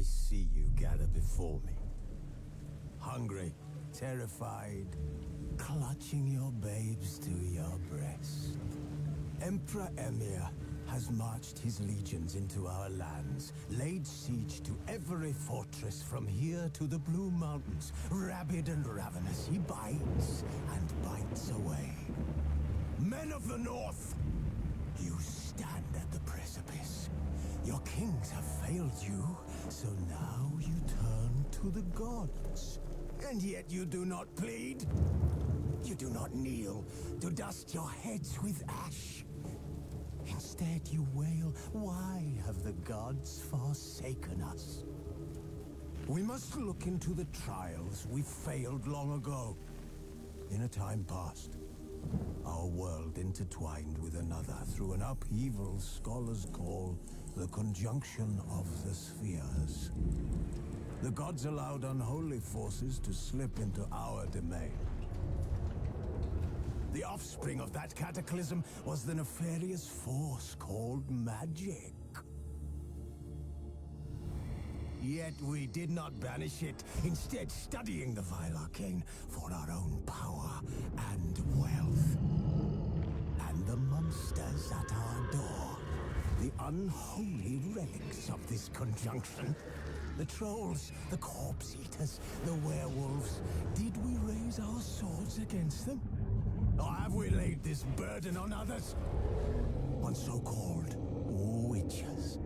see you gather before me. Hungry, terrified, clutching your babes to your breast. Emperor Emir has marched his legions into our lands, laid siege to every fortress from here to the Blue Mountains. Rabid and ravenous, he bites and bites away. Men of the North, you stand at the precipice. Your kings have failed you, so now you turn to the gods. And yet you do not plead. You do not kneel to dust your heads with ash. Instead you wail, why have the gods forsaken us? We must look into the trials we failed long ago. In a time past, our world intertwined with another through an upheaval scholars call the conjunction of the spheres. The gods allowed unholy forces to slip into our domain. The offspring of that cataclysm was the nefarious force called magic. Yet we did not banish it, instead studying the vile arcane for our own power and wealth. And the monsters at our door, the unholy relics of this conjunction, the trolls, the corpse eaters, the werewolves, did we raise our swords against them? Or have we laid this burden on others? On so-called witches.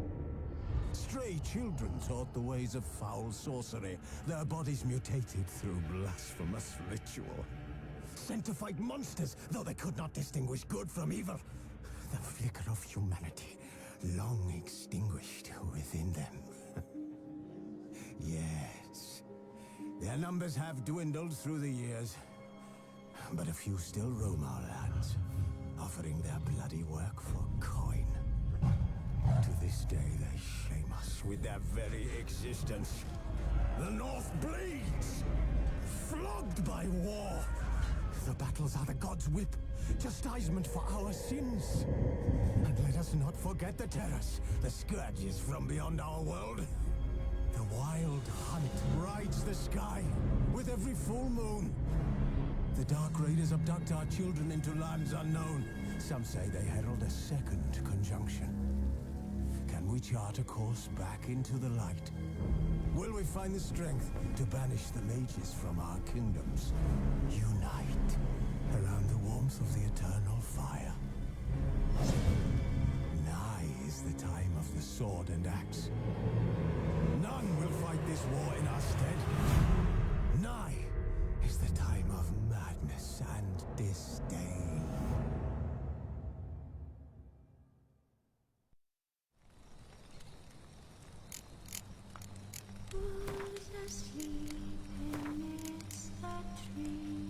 Stray children taught the ways of foul sorcery, their bodies mutated through blasphemous ritual. Sent to fight monsters, though they could not distinguish good from evil. The flicker of humanity, long extinguished within them. Yes, their numbers have dwindled through the years, but a few still roam our lands, offering their bloody work for coin. To this day, they shame us with their very existence. The North bleeds, flogged by war. The battles are the gods' whip, chastisement for our sins. And let us not forget the terrors, the scourges from beyond our world. The wild hunt rides the sky with every full moon. The Dark Raiders abduct our children into lands unknown. Some say they herald a second conjunction. Can we chart a course back into the light? Will we find the strength to banish the mages from our kingdoms? Unite around the warmth of the eternal fire. Nigh is the time of the sword and axe. None will fight this war in our stead. Nigh is the time of madness and disdain. Who's asleep amidst that tree?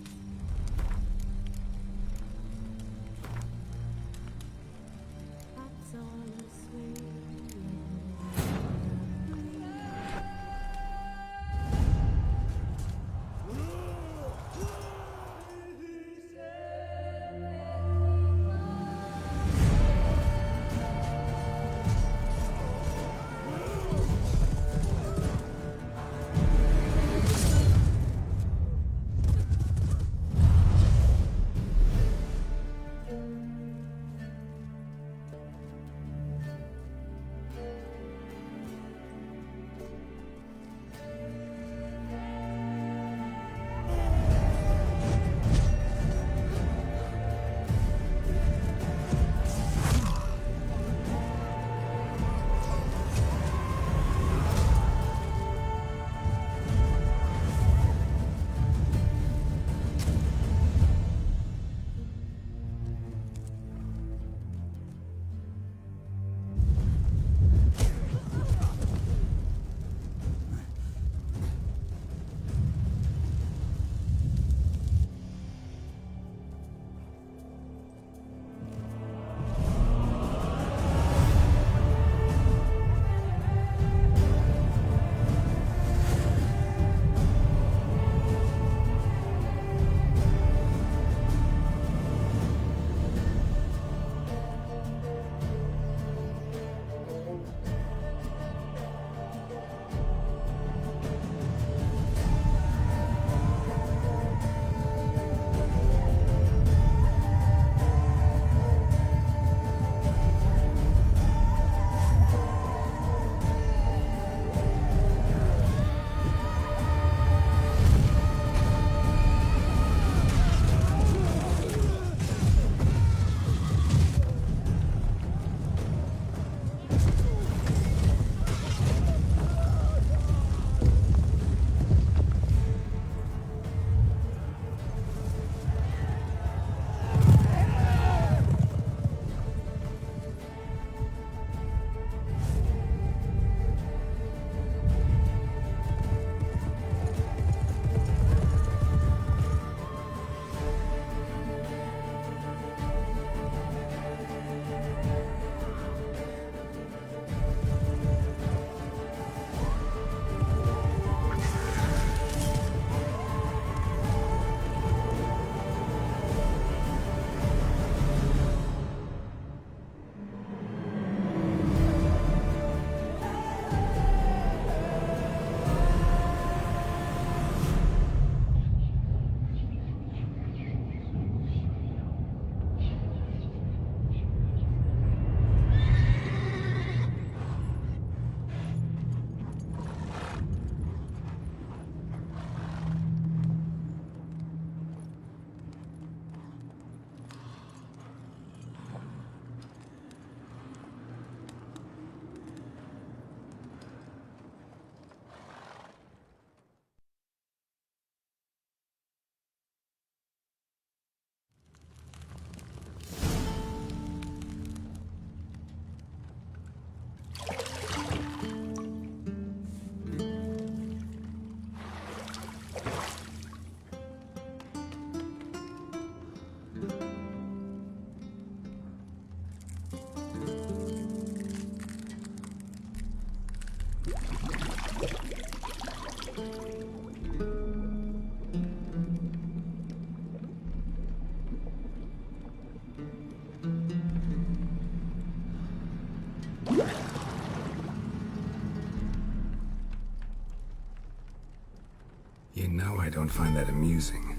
know I don't find that amusing.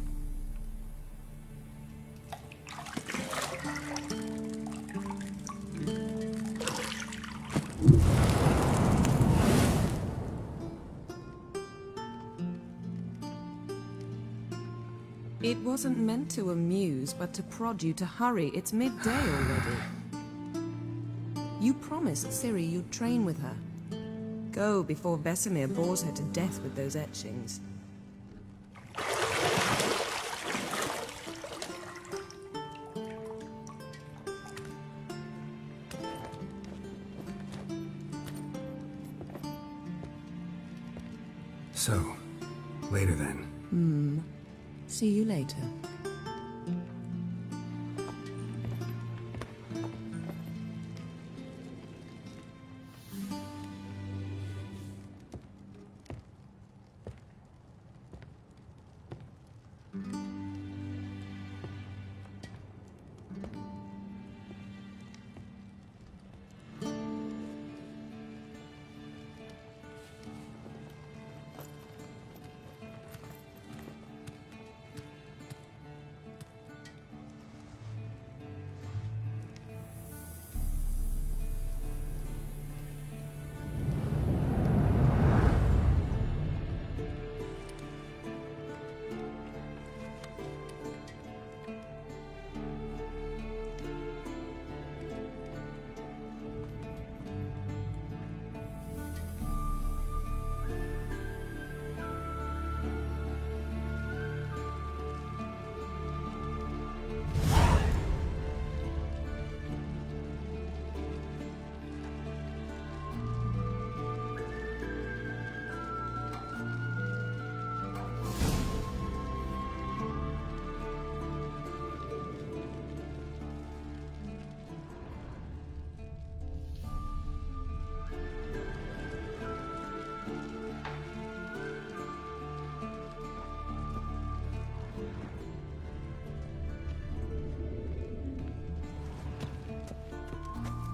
It wasn't meant to amuse, but to prod you to hurry. It's midday already. You promised Ciri you'd train with her. Go before Vesemir bores her to death with those etchings. So, later then. See you later.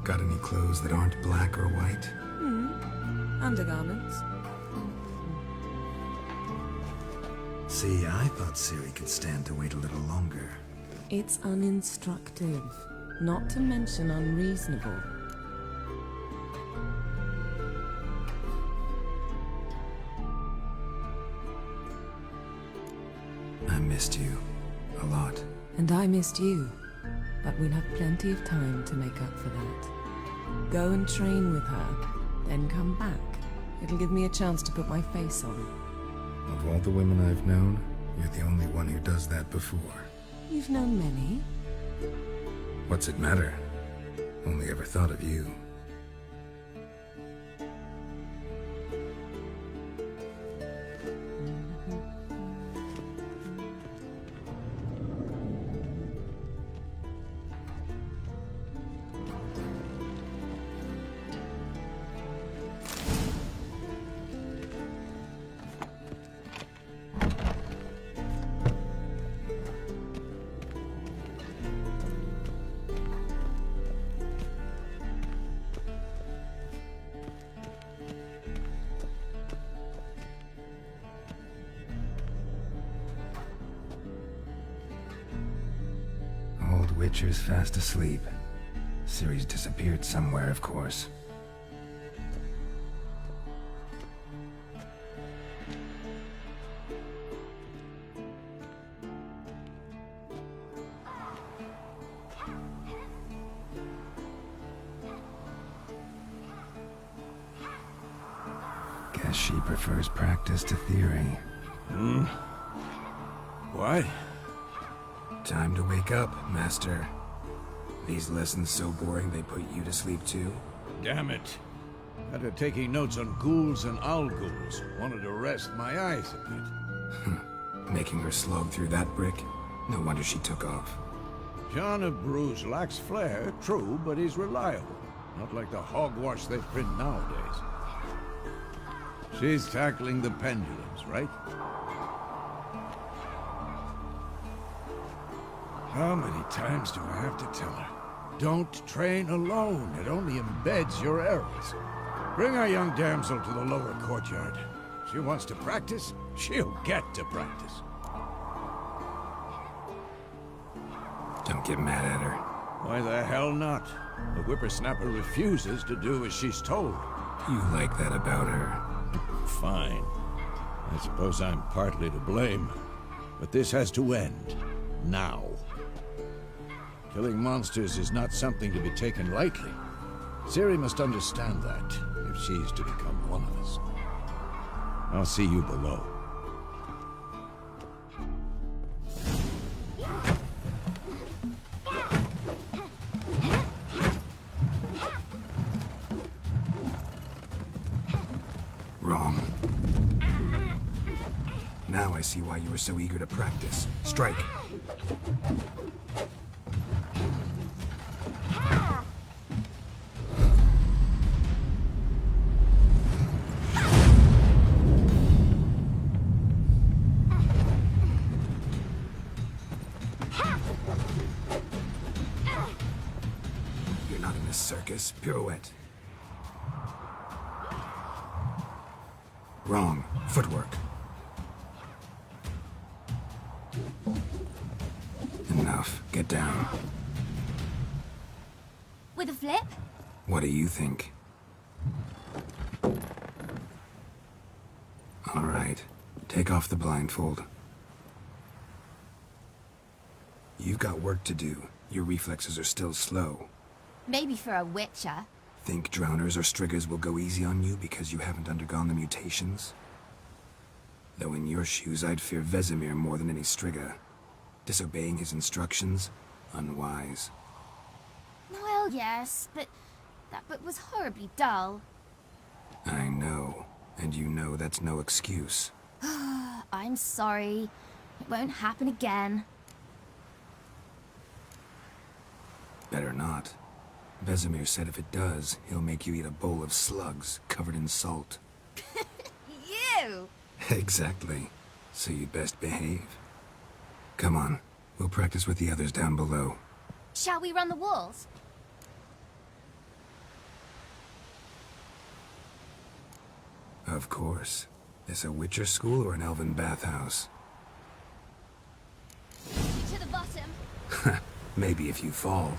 Got any clothes that aren't black or white? Undergarments. See, I thought Ciri could stand to wait a little longer. It's uninstructive, not to mention unreasonable. I missed you. A lot. And I missed you. But we'll have plenty of time to make up for that. Go and train with her, then come back. It'll give me a chance to put my face on. Of all the women I've known, you're the only one who does that before. You've known many. What's it matter? Only ever thought of you. Witcher's fast asleep. Ciri's disappeared somewhere, of course. Guess she prefers practice to theory. What? Time to wake up, Master. These lessons so boring they put you to sleep too? Damn it. After taking notes on ghouls and owl-ghouls, wanted to rest my eyes a bit. Making her slog through that brick? No wonder she took off. John of Bruges lacks flair, true, but he's reliable. Not like the hogwash they print nowadays. She's tackling the pendulums, right? How many times do I have to tell her? Don't train alone. It only embeds your errors. Bring our young damsel to the lower courtyard. She wants to practice. She'll get to practice. Don't get mad at her. Why the hell not? The whippersnapper refuses to do as she's told. You like that about her. Fine. I suppose I'm partly to blame. But this has to end. Now. Killing monsters is not something to be taken lightly. Ciri must understand that, if she's to become one of us. I'll see you below. Wrong. Now I see why you were so eager to practice. Strike. You're not in a circus. Pirouette. Wrong. Footwork. Enough. Get down. With a flip? What do you think? All right. Take off the blindfold. You've got work to do. Your reflexes are still slow. Maybe for a witcher. Think drowners or striggers will go easy on you because you haven't undergone the mutations? Though in your shoes, I'd fear Vesemir more than any strigger. Disobeying his instructions? Unwise. Well, yes, but that book was horribly dull. I know. And you know that's no excuse. I'm sorry. It won't happen again. Better not. Vesemir said if it does, he'll make you eat a bowl of slugs covered in salt. You! Exactly. So you'd best behave. Come on. We'll practice with the others down below. Shall we run the walls? Of course. This a Witcher school or an elven bathhouse? To the bottom. Maybe if you fall.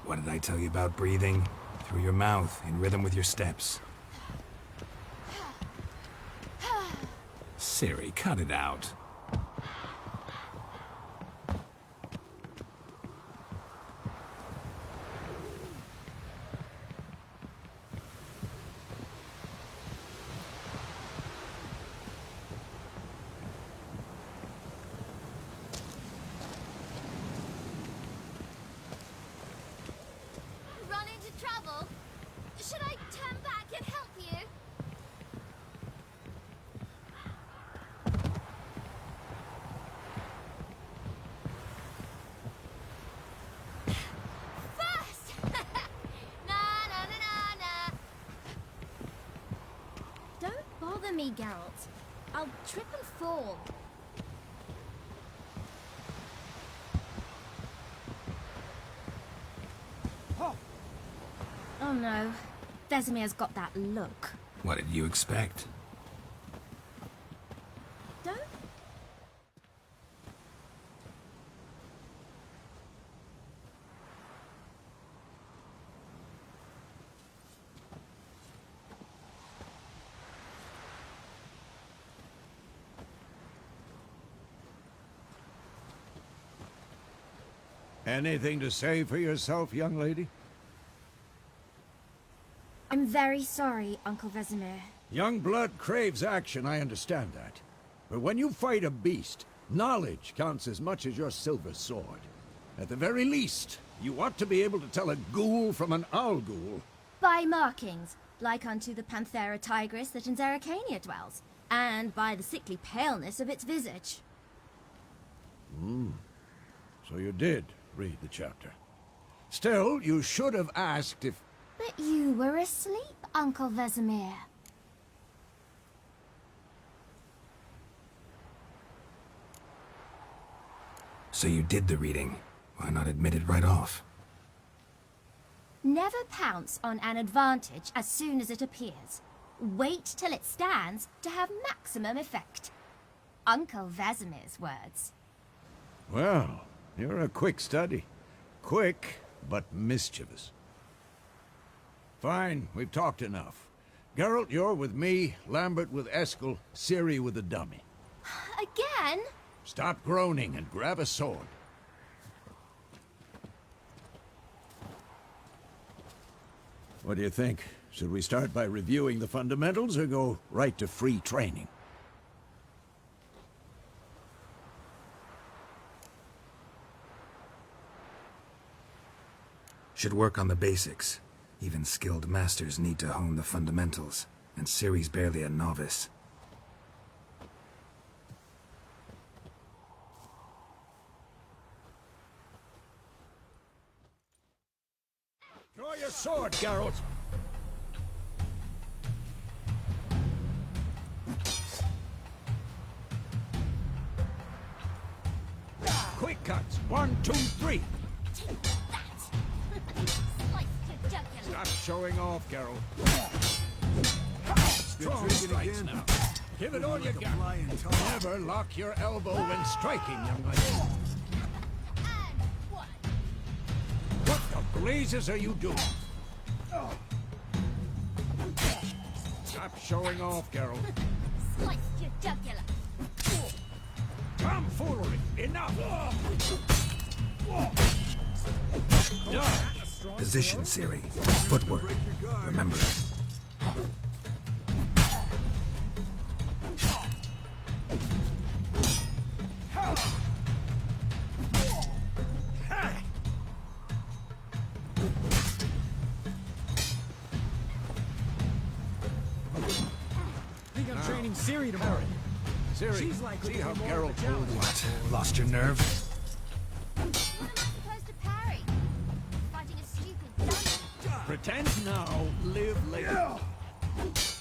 What did I tell you about breathing? Through your mouth, in rhythm with your steps. Ciri, cut it out. Run into trouble? Should I turn back and help you? First! Na na na na na. Don't bother me, Geralt. I'll trip and fall. Oh no. Vesemir's got that look. What did you expect? Don't... Anything to say for yourself, young lady? I'm very sorry, Uncle Vesemir. Young blood craves action, I understand that. But when you fight a beast, knowledge counts as much as your silver sword. At the very least, you ought to be able to tell a ghoul from an owl ghoul. By markings, like unto the Panthera tigris that in Zerrikania dwells, and by the sickly paleness of its visage. So you did read the chapter. Still, you should have asked if... But you were asleep, Uncle Vesemir. So you did the reading. Why not admit it right off? Never pounce on an advantage as soon as it appears. Wait till it stands to have maximum effect. Uncle Vesemir's words. Well, you're a quick study. Quick, but mischievous. Fine, we've talked enough. Geralt, you're with me, Lambert with Eskel, Ciri with the dummy. Again? Stop groaning and grab a sword. What do you think? Should we start by reviewing the fundamentals or go right to free training? Should work on the basics. Even skilled masters need to hone the fundamentals, and Ciri's barely a novice. Draw your sword, Geralt! Quick cuts! 1, 2, 3! Stop showing off, Geralt. Strong strikes now. Give it all you got. Never lock your elbow when striking, young lady. What the blazes are you doing? Stop showing off, Geralt. Sliced your jugular. Tomfoolery! Enough! Done. Position, Ciri. Footwork. Remember it. think I'm training Ciri tomorrow. Ciri, She's likely see to how be more of a Geralt challenge. What? Lost your nerve? You're not supposed to parry. Fighting a stupid dummy. Pretend now, live later.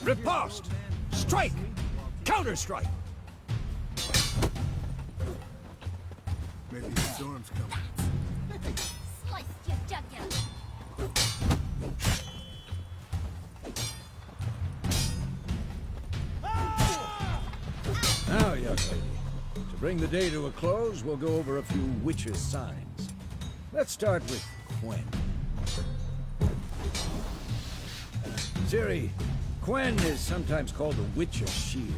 Riposte! Strike! Counter-strike! Maybe the storm's coming. Sliced your jugular. Now, young lady, to bring the day to a close, we'll go over a few witches' signs. Let's start with Quen. Ciri, Quen is sometimes called the Witch's Shield.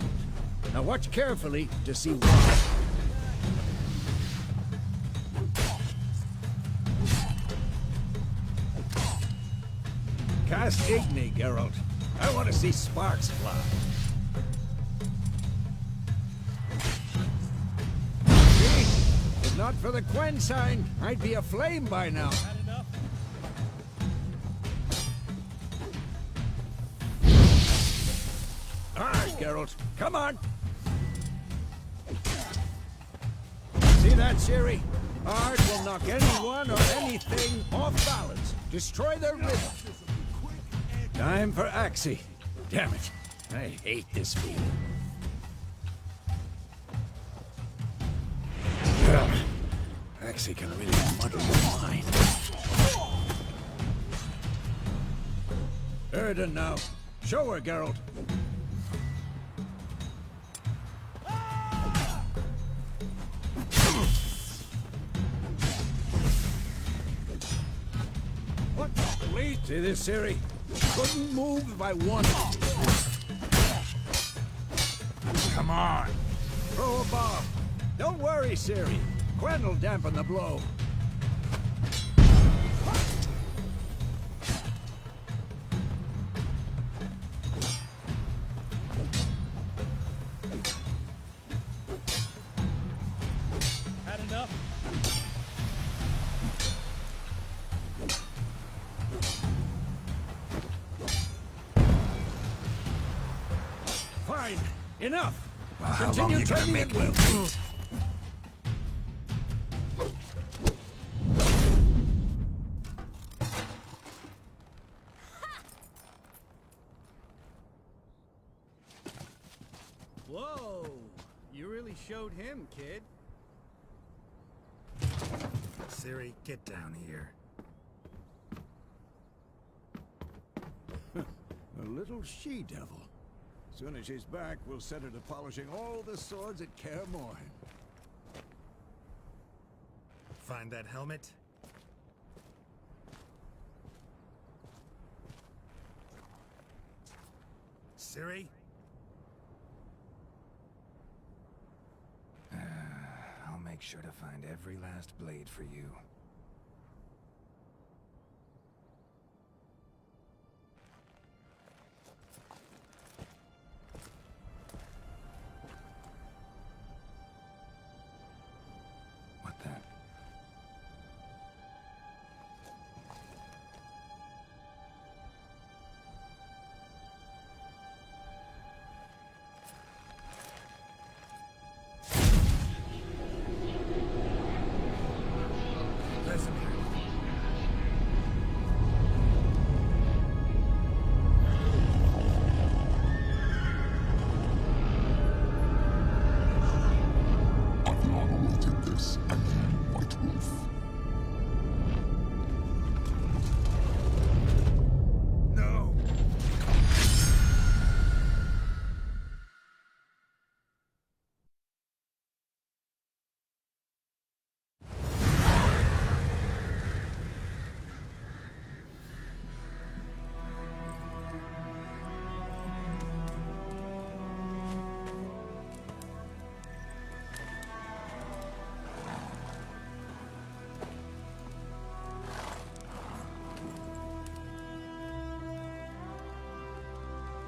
Now watch carefully to see why. Cast Igni, Geralt. I want to see sparks fly. See? If not for the Quen sign, I'd be aflame by now. All right, Geralt. Come on. See that, Ciri? Art will knock anyone or anything off balance. Destroy their rhythm. Time for Axie. Damn it. I hate this feeling. Axie can really muddle your mind. Erden now. Show her, Geralt. What the bleed? See this, Ciri? Couldn't move if I wanted to. Come on. Throw a bomb. Don't worry, Ciri. Quen will dampen the blow. Had enough? Fine. Enough. Well, how long Continue you gonna training make at me will. wait? Whoa! You really showed him, kid. Ciri, get down here. A little she-devil. Soon as she's back, we'll set her to polishing all the swords at Kaer Morhen. Find that helmet? Ciri? I'll make sure to find every last blade for you. What the?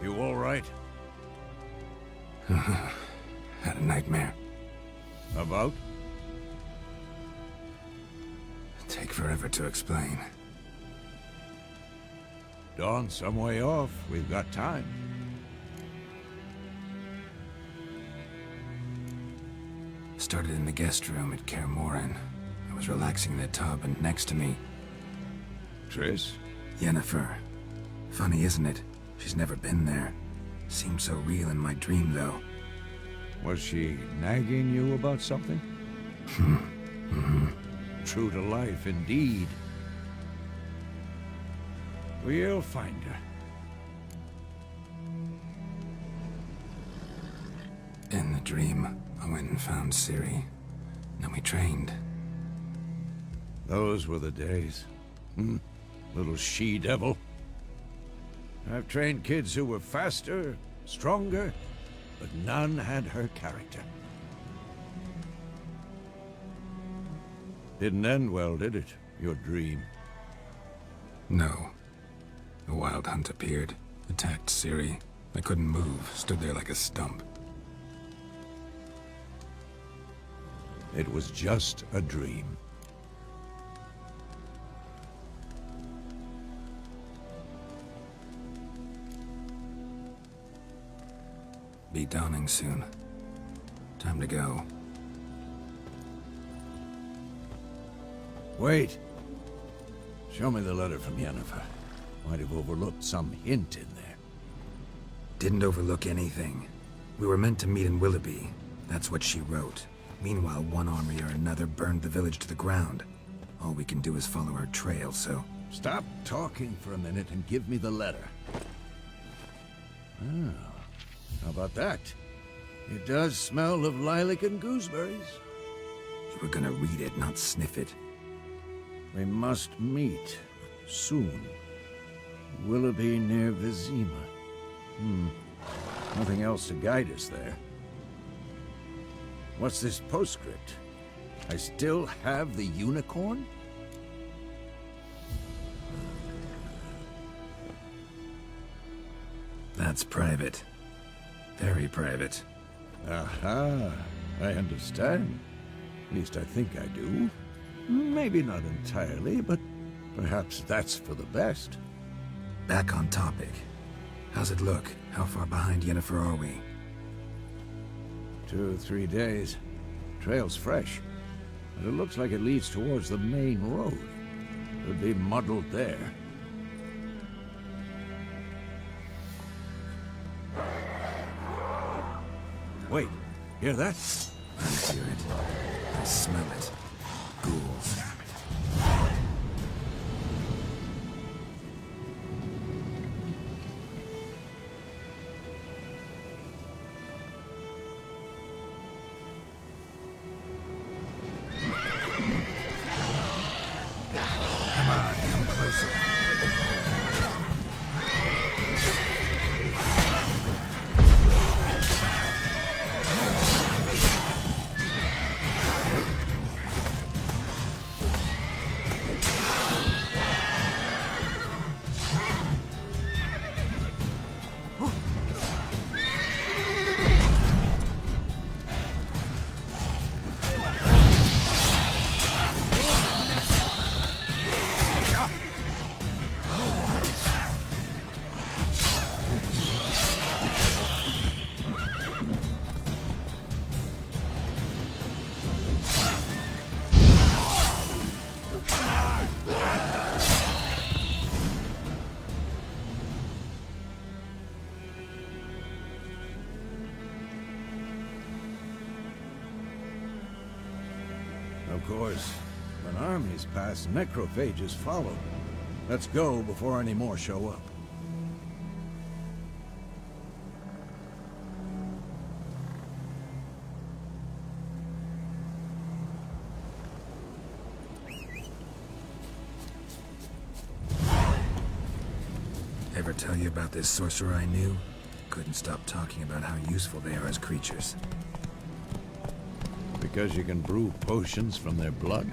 You all right? Had a nightmare. About? Take forever to explain. Dawn's some way off. We've got time. Started in the guest room at Kaer Morhen. I was relaxing in the tub, and next to me, Triss? Yennefer. Funny, isn't it? She's never been there. Seemed so real in my dream, though. Was she nagging you about something? True to life, indeed. We'll find her. In the dream, I went and found Ciri. Then we trained. Those were the days. Little she-devil. I've trained kids who were faster, stronger, but none had her character. Didn't end well, did it? Your dream? No. The Wild Hunt appeared, attacked Ciri. I couldn't move, stood there like a stump. It was just a dream. Be dawning soon. Time to go. Wait. Show me the letter from Yennefer. Might have overlooked some hint in there. Didn't overlook anything. We were meant to meet in Willoughby. That's what she wrote. Meanwhile, one army or another burned the village to the ground. All we can do is follow her trail, so... Stop talking for a minute and give me the letter. Oh. How about that? It does smell of lilac and gooseberries. You were gonna read it, not sniff it. We must meet. Soon. Willoughby near Vizima. Nothing else to guide us there. What's this postscript? I still have the unicorn? That's private. Very private. Aha, I understand. At least I think I do. Maybe not entirely, but perhaps that's for the best. Back on topic. How's it look? How far behind Yennefer are we? 2 or 3 days. Trail's fresh, but it looks like it leads towards the main road. Could be muddled there. Wait, hear that? I hear it. I smell it. Ghouls. When armies pass, necrophages follow. Let's go before any more show up. Ever tell you about this sorcerer I knew? Couldn't stop talking about how useful they are as creatures. Because you can brew potions from their blood?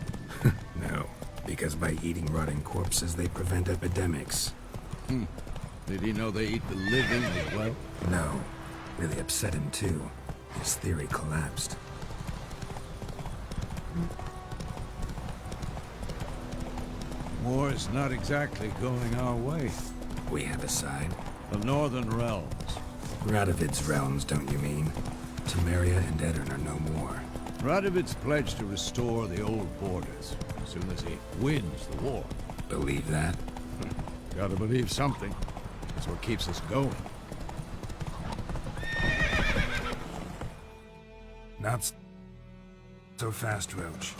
No, because by eating rotting corpses, they prevent epidemics. Did he know they eat the living as well? No, really upset him too. His theory collapsed. War's not exactly going our way. We have a side. The Northern Realms. Radovid's realms, don't you mean? Temeria and Edirn are no more. Radovid's pledged to restore the old borders as soon as he wins the war. Believe that? Gotta believe something. That's what keeps us going. Not so fast, Roach.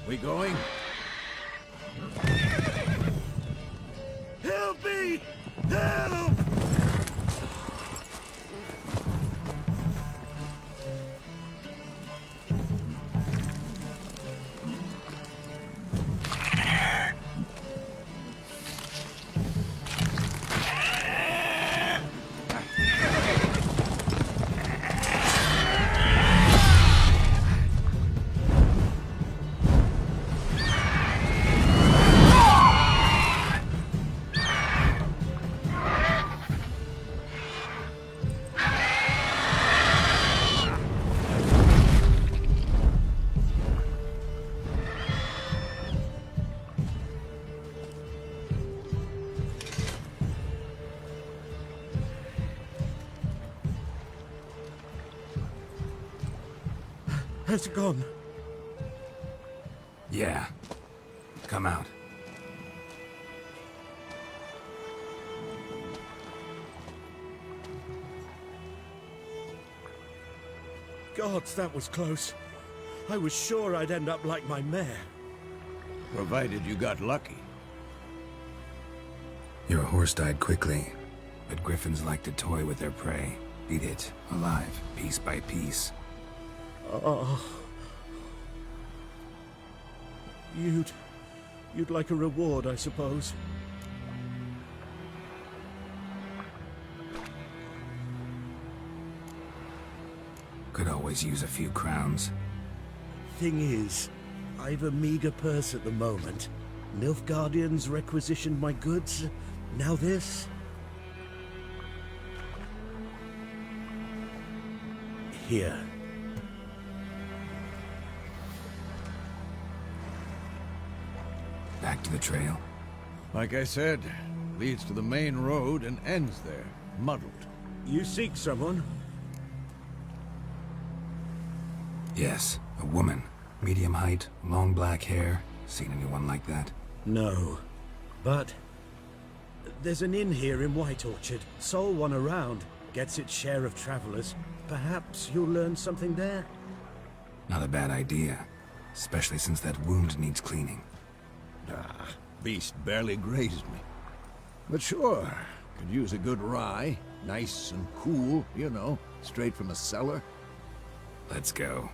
We going? Help me! Help! Has it gone? Yeah. Come out. Gods, that was close. I was sure I'd end up like my mare. Provided you got lucky. Your horse died quickly, but griffins like to toy with their prey. Eat it, alive, piece by piece. Oh. You'd like a reward, I suppose. Could always use a few crowns. Thing is, I've a meager purse at the moment. Nilfgaardians requisitioned my goods. Now this. Here. Back to the trail. Like I said, leads to the main road and ends there, muddled. You seek someone? Yes, a woman. Medium height, long black hair. Seen anyone like that? No. But there's an inn here in White Orchard. Sole one around. Gets its share of travelers. Perhaps you'll learn something there? Not a bad idea. Especially since that wound needs cleaning. Ah, beast barely grazed me. But sure, could use a good rye. Nice and cool, you know, straight from a cellar. Let's go.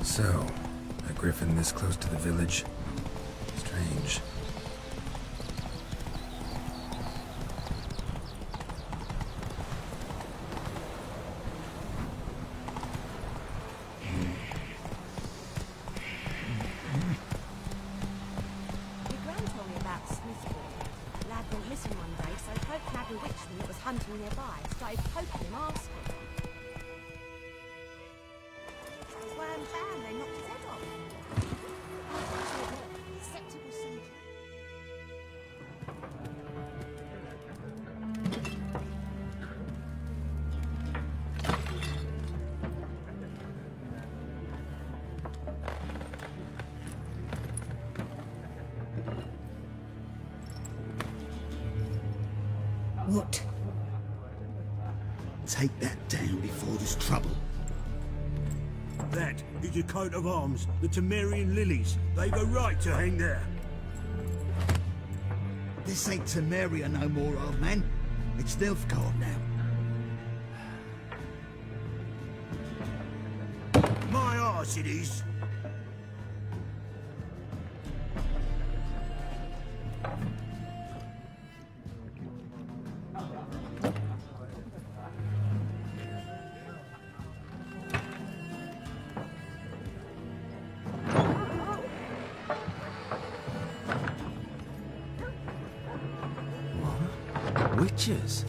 So, a griffin this close to the village? Strange. Your gran told me about Smithfield. Lad went missing one day, so folk had bewitched him that was hunting nearby. Started poking him, asking. His worm found, they knocked his head off. Acceptable something. What? Take that down before there's trouble. That is your coat of arms, the Temerian lilies. They've a right to hang there. This ain't Temeria no more, old man. It's Nilfgaard now. My arse it is. Witches?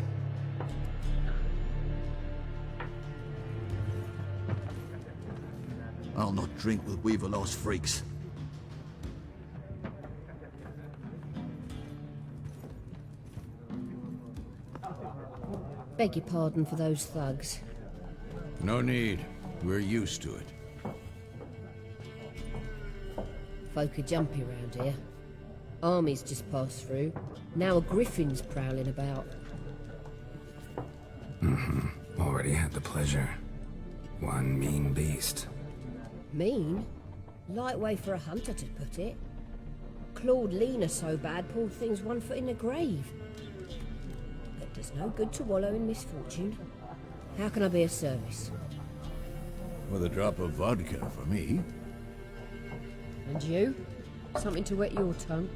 I'll not drink with Weaverlost freaks. Beg your pardon for those thugs. No need. We're used to it. Folk are jumpy round here. Armies just passed through. Now a griffin's prowling about. Already had the pleasure. One mean beast. Mean? Light way for a hunter to put it. Clawed Lena so bad, poor thing's 1 foot in the grave. But there's no good to wallow in misfortune. How can I be of service? With a drop of vodka for me. And you? Something to wet your tongue?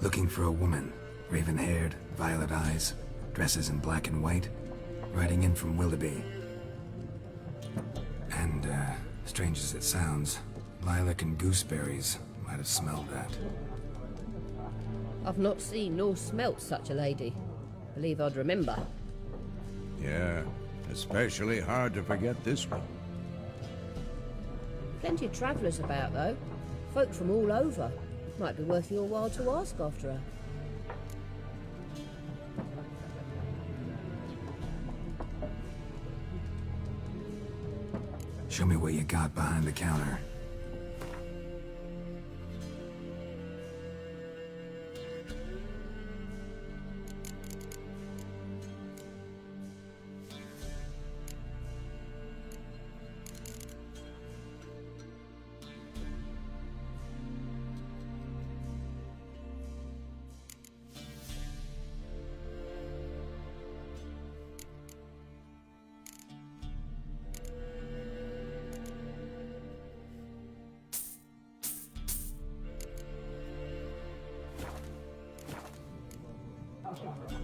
Looking for a woman. Raven-haired, violet eyes, dresses in black and white. Riding in from Willoughby. And, strange as it sounds, lilac and gooseberries might have smelled that. I've not seen nor smelt such a lady. Believe I'd remember. Yeah, especially hard to forget this one. Plenty of travellers about, though. Folk from all over. Might be worth your while to ask after her. Show me what you got behind the counter.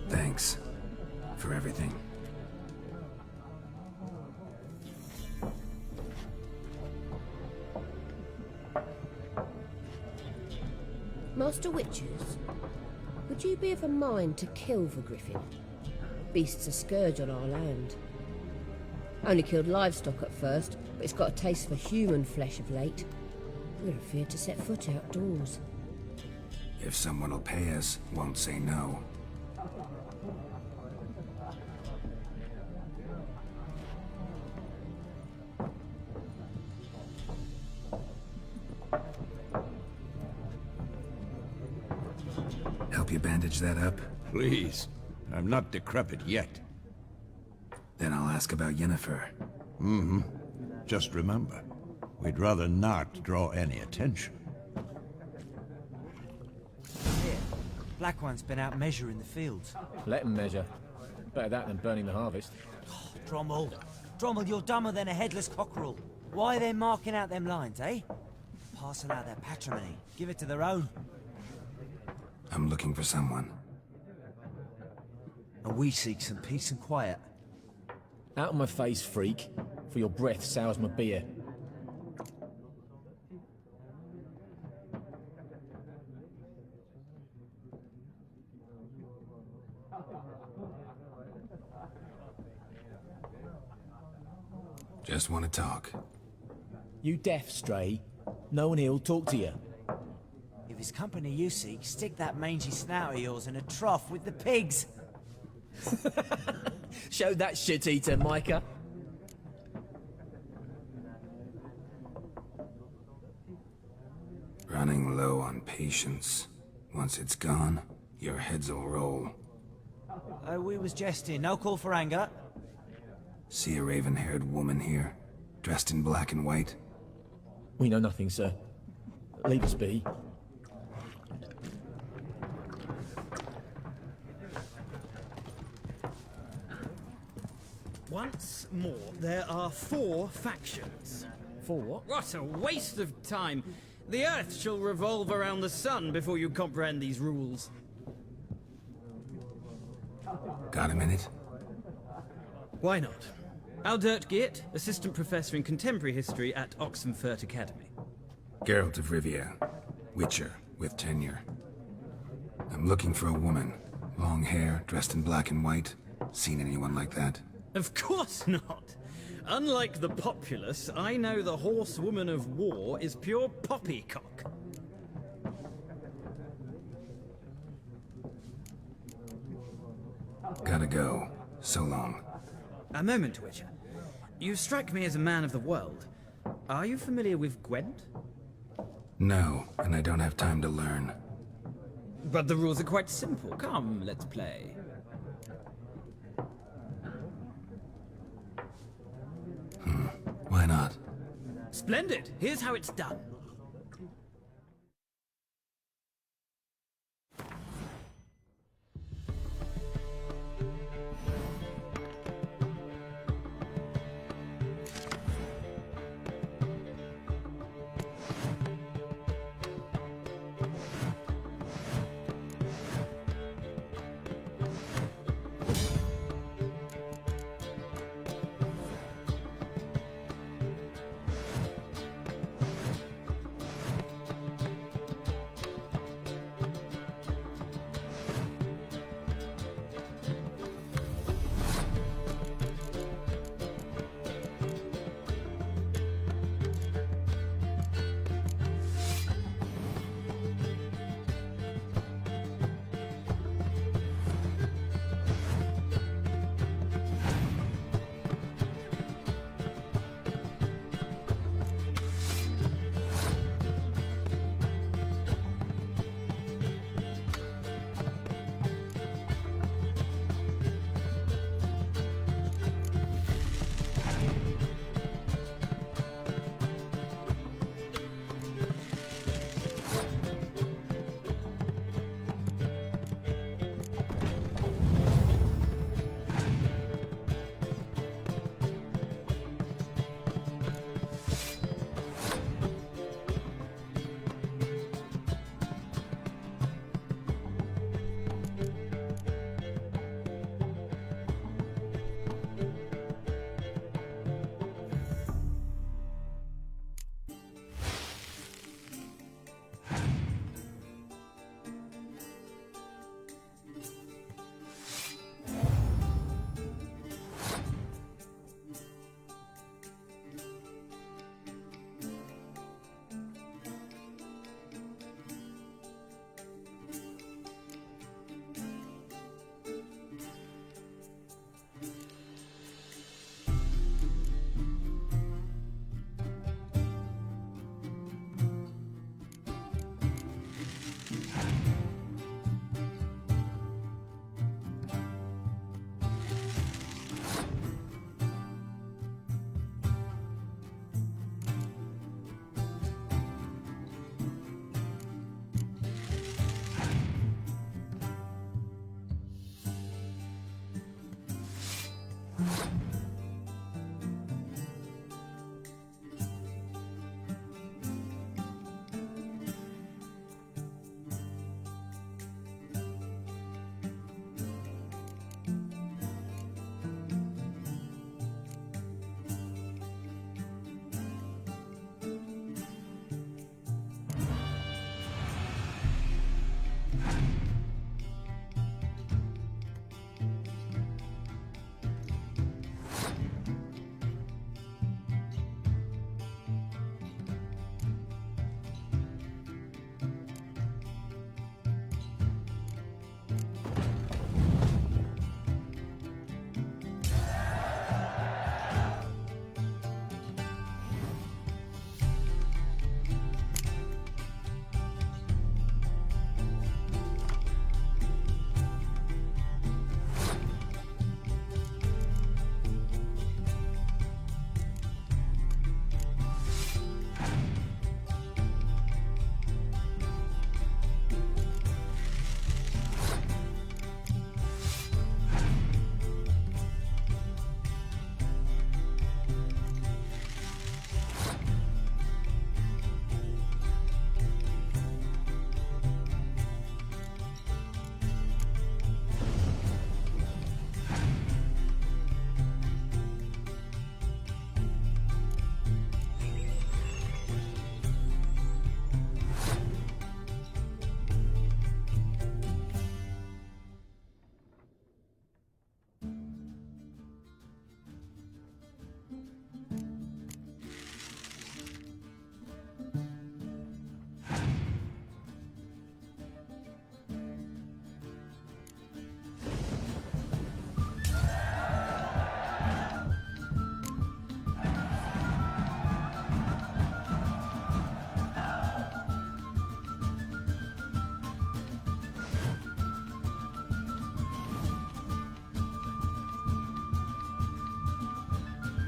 Thanks for everything. Master Witches, would you be of a mind to kill the griffin? Beast's a scourge on our land. Only killed livestock at first, but it's got a taste for human flesh of late. We're afraid to set foot outdoors. If someone will pay us, won't say no. Help you bandage that up? Please. I'm not decrepit yet. Then I'll ask about Yennefer. Just remember, we'd rather not draw any attention. Here, Black One's been out measuring the fields. Let him measure. Better that than burning the harvest. Drommel. Drommel, you're dumber than a headless cockerel. Why are they marking out them lines, eh? Parcel out their patrimony. Give it to their own. I'm looking for someone. And we seek some peace and quiet. Out of my face, freak. For your breath sours my beer. Just want to talk. You deaf, Stray? No one here'll talk to you. If it's company you seek, stick that mangy snout of yours in a trough with the pigs. Show that shit-eater, Micah. running low on patience. Once it's gone, your heads will roll. Oh, we was jesting. No call for anger. See a raven-haired woman here, dressed in black and white? We know nothing, sir. Leave us be. Once more, there are 4 factions. 4 what? What a waste of time! The Earth shall revolve around the sun before you comprehend these rules. Got a minute? Why not? Aldert Geert, Assistant Professor in Contemporary History at Oxenfurt Academy. Geralt of Rivia, Witcher with tenure. I'm looking for a woman. Long hair, dressed in black and white. Seen anyone like that? Of course not! Unlike the populace, I know the horsewoman of war is pure poppycock. Gotta go. So long. A moment, Witcher. You strike me as a man of the world. Are you familiar with Gwent? No, and I don't have time to learn. But the rules are quite simple. Come, let's play. Why not? Splendid! Here's how it's done.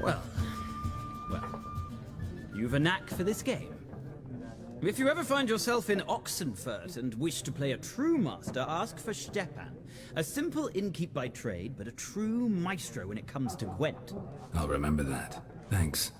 Well, you've a knack for this game. If you ever find yourself in Oxenfurt and wish to play a true master, ask for Stepan. A simple innkeep by trade, but a true maestro when it comes to Gwent. I'll remember that. Thanks.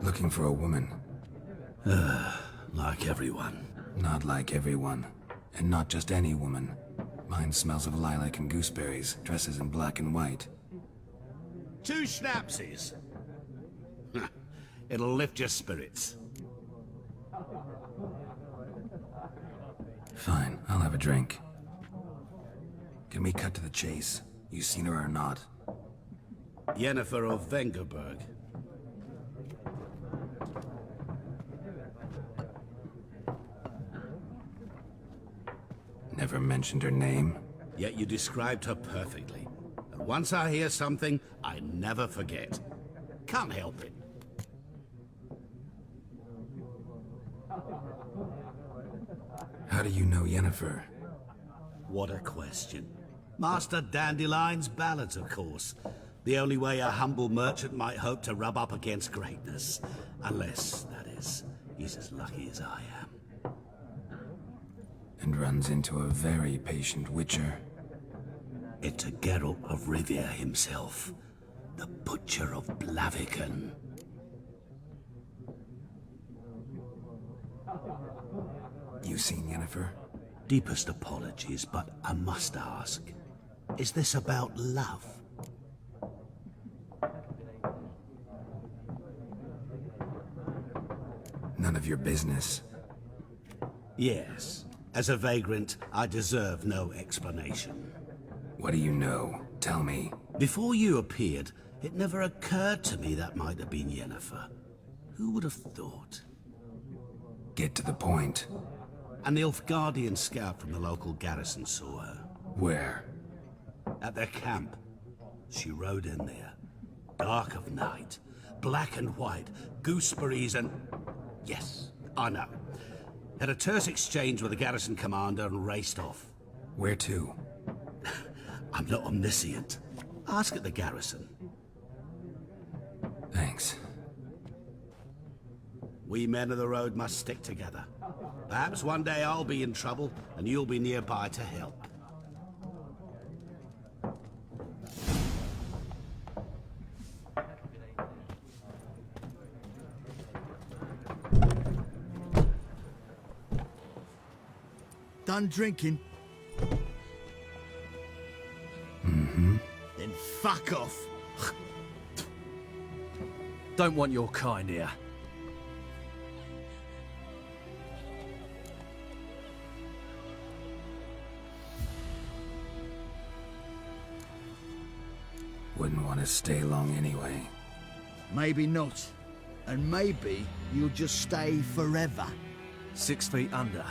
Looking for a woman. Like everyone. Not like everyone. And not just any woman. Mine smells of lilac and gooseberries, dresses in black and white. 2 schnapsies. It'll lift your spirits. Fine, I'll have a drink. Can we cut to the chase? You seen her or not? Yennefer of Vengerberg. Never mentioned her name. Yet you described her perfectly. And once I hear something, I never forget. Can't help it. How do you know Yennefer? What a question. Master Dandelion's ballads, of course. The only way a humble merchant might hope to rub up against greatness. Unless, that is, he's as lucky as I am. And runs into a very patient witcher. It's a Geralt of Rivia himself. The Butcher of Blaviken. You seen Yennefer? Deepest apologies, but I must ask. Is this about love? None of your business. Yes. As a vagrant, I deserve no explanation. What do you know? Tell me. Before you appeared, it never occurred to me that might have been Yennefer. Who would have thought? Get to the point. An Nilfgaardian scout from the local garrison saw her. Where? At their camp. She rode in there. Dark of night. Black and white. Gooseberries and... Yes, I know. Had a terse exchange with the garrison commander and raced off. Where to? I'm not omniscient. Ask at the garrison. Thanks. We men of the road must stick together. Perhaps one day I'll be in trouble, and you'll be nearby to help. Done drinking? Mm-hmm. Then fuck off. Don't want your kind here. Wouldn't want to stay long anyway. Maybe not. And maybe you'll just stay forever. 6 feet under.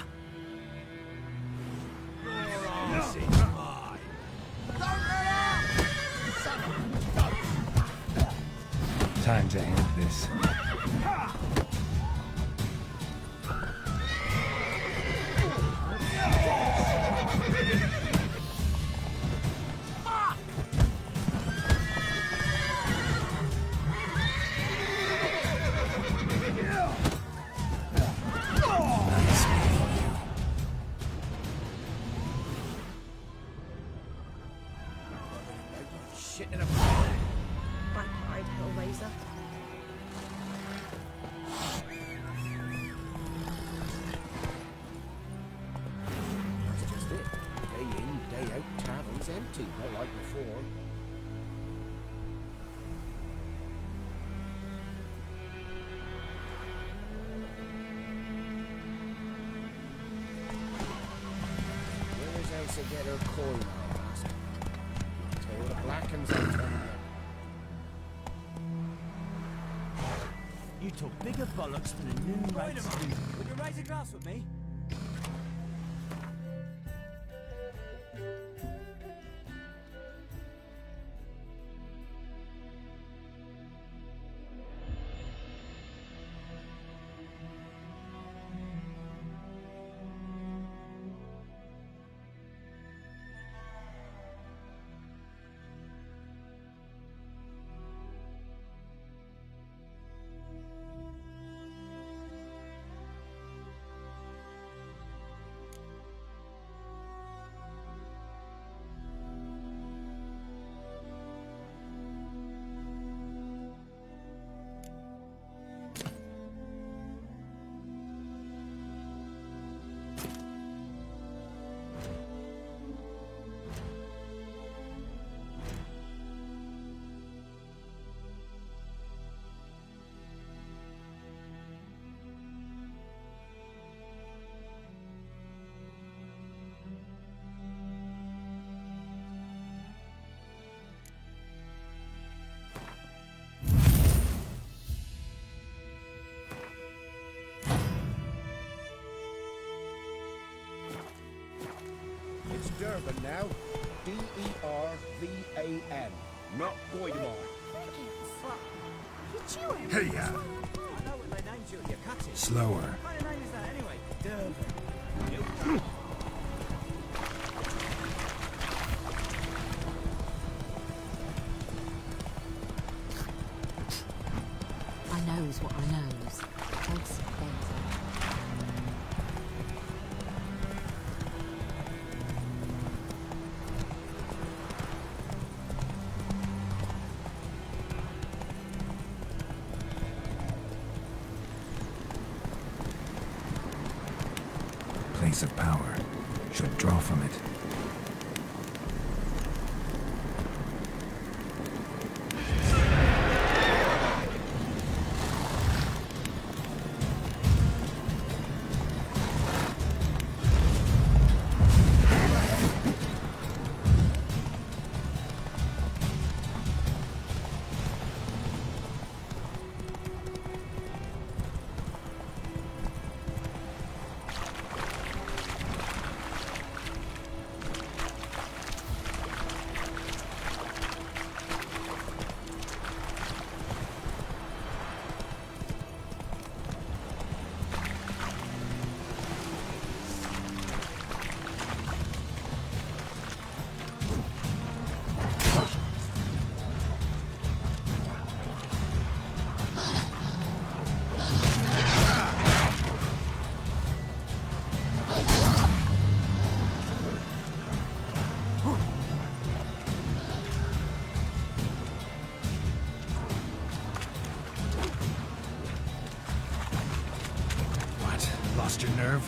Time to end this. shit in a bag. Black-eyed Hellraiser. That's just it. Day in, day out, tavern's empty, not like before. Where's else to get her coin, I ask? Tale of black and something. You talk bigger bollocks than a noon rate student. Would you raise a glass with me? It's Durban now. D-E-R-V-A-N. Not Goidemar. Hey, I know what they named you. You're cutting. Slower. What kind of name is that anyway? Durban. I knows what I knows. Else better. Place of power. Should draw from it. Lost your nerve?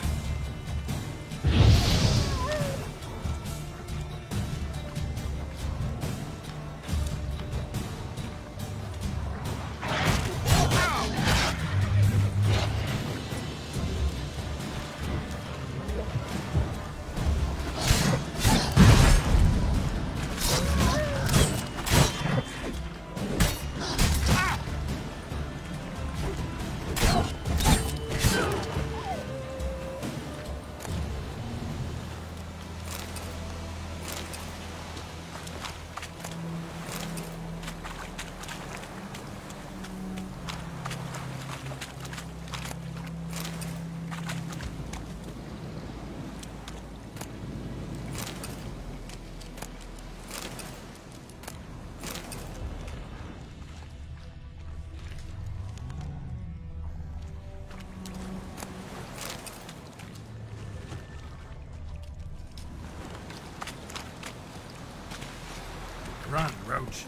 Run, Roach.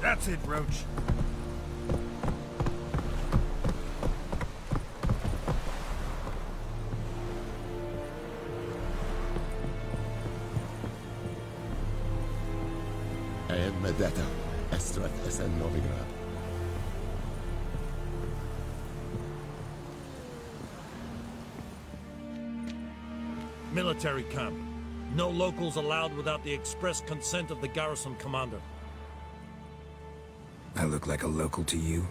That's it, Roach. Medeta, Estrat SN Novigrad. Military camp. No locals allowed without the express consent of the garrison commander. I look like a local to you?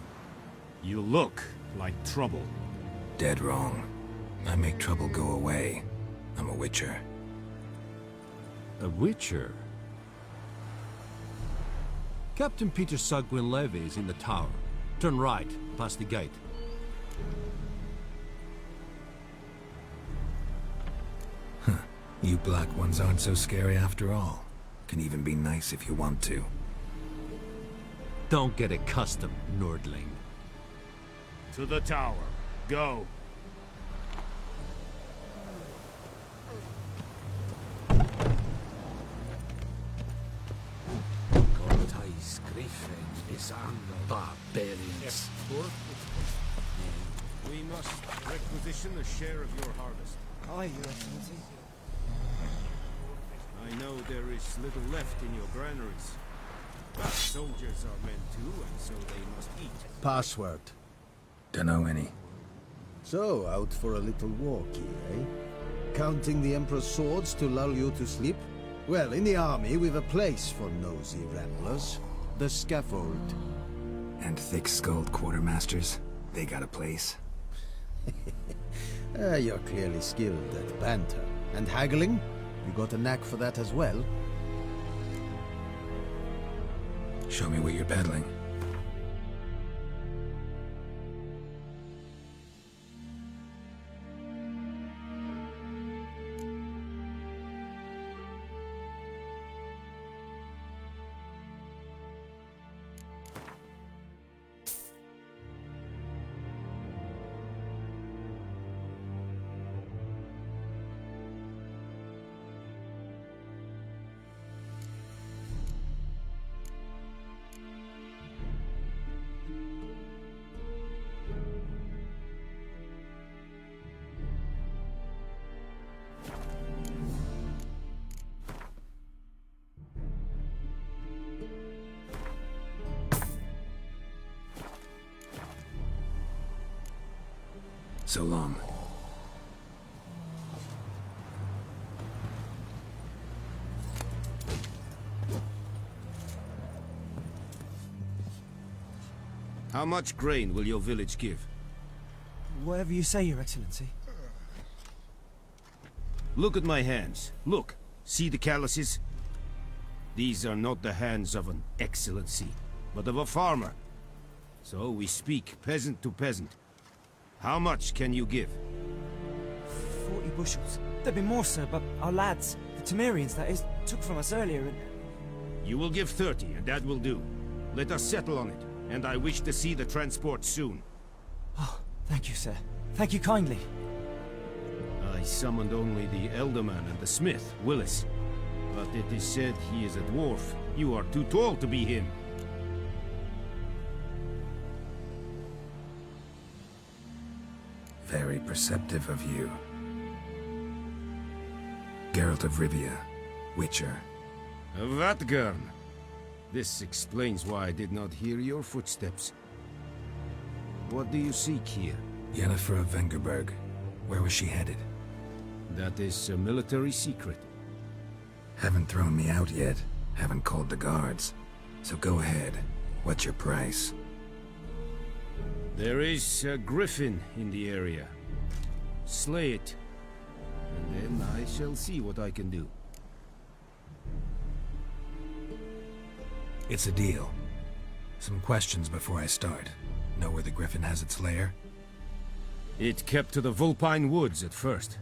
You look like trouble. Dead wrong. I make trouble go away. I'm a witcher. A witcher? Captain Peter Sagwin Levy is in the tower. Turn right, past the gate. Huh. You black ones aren't so scary after all. Can even be nice if you want to. Don't get accustomed, Nordling. To the tower. Go. Cortais Griffin is on the barbarians. We must requisition a share of your harvest. Aye, Your Excellency. I know there is little left in your granaries. But soldiers are men too, and so they must eat. Password. Dunno any. So, out for a little walkie, eh? Counting the Emperor's swords to lull you to sleep? Well, in the army, we've a place for nosy ramblers. The scaffold. And thick-skulled quartermasters? They got a place? You're clearly skilled at banter. And haggling? You got a knack for that as well? Show me what you're peddling. So long. How much grain will your village give? Whatever you say, Your Excellency. Look at my hands. Look. See the calluses? These are not the hands of an excellency, but of a farmer. So we speak peasant to peasant. How much can you give? 40 bushels. There'd be more, sir, but our lads, the Temerians, that is, took from us earlier and... You will give 30, and that will do. Let us settle on it, and I wish to see the transport soon. Oh, thank you, sir. Thank you kindly. I summoned only the Elderman and the smith, Willis. But it is said he is a dwarf. You are too tall to be him. Very perceptive of you. Geralt of Rivia, Witcher. Vatgern. This explains why I did not hear your footsteps. What do you seek here? Yennefer of Vengerberg. Where was she headed? That is a military secret. Haven't thrown me out yet. Haven't called the guards. So go ahead. What's your price? There is a griffin in the area. Slay it. And then I shall see what I can do. It's a deal. Some questions before I start. Know where the griffin has its lair? It kept to the Vulpine Woods at first.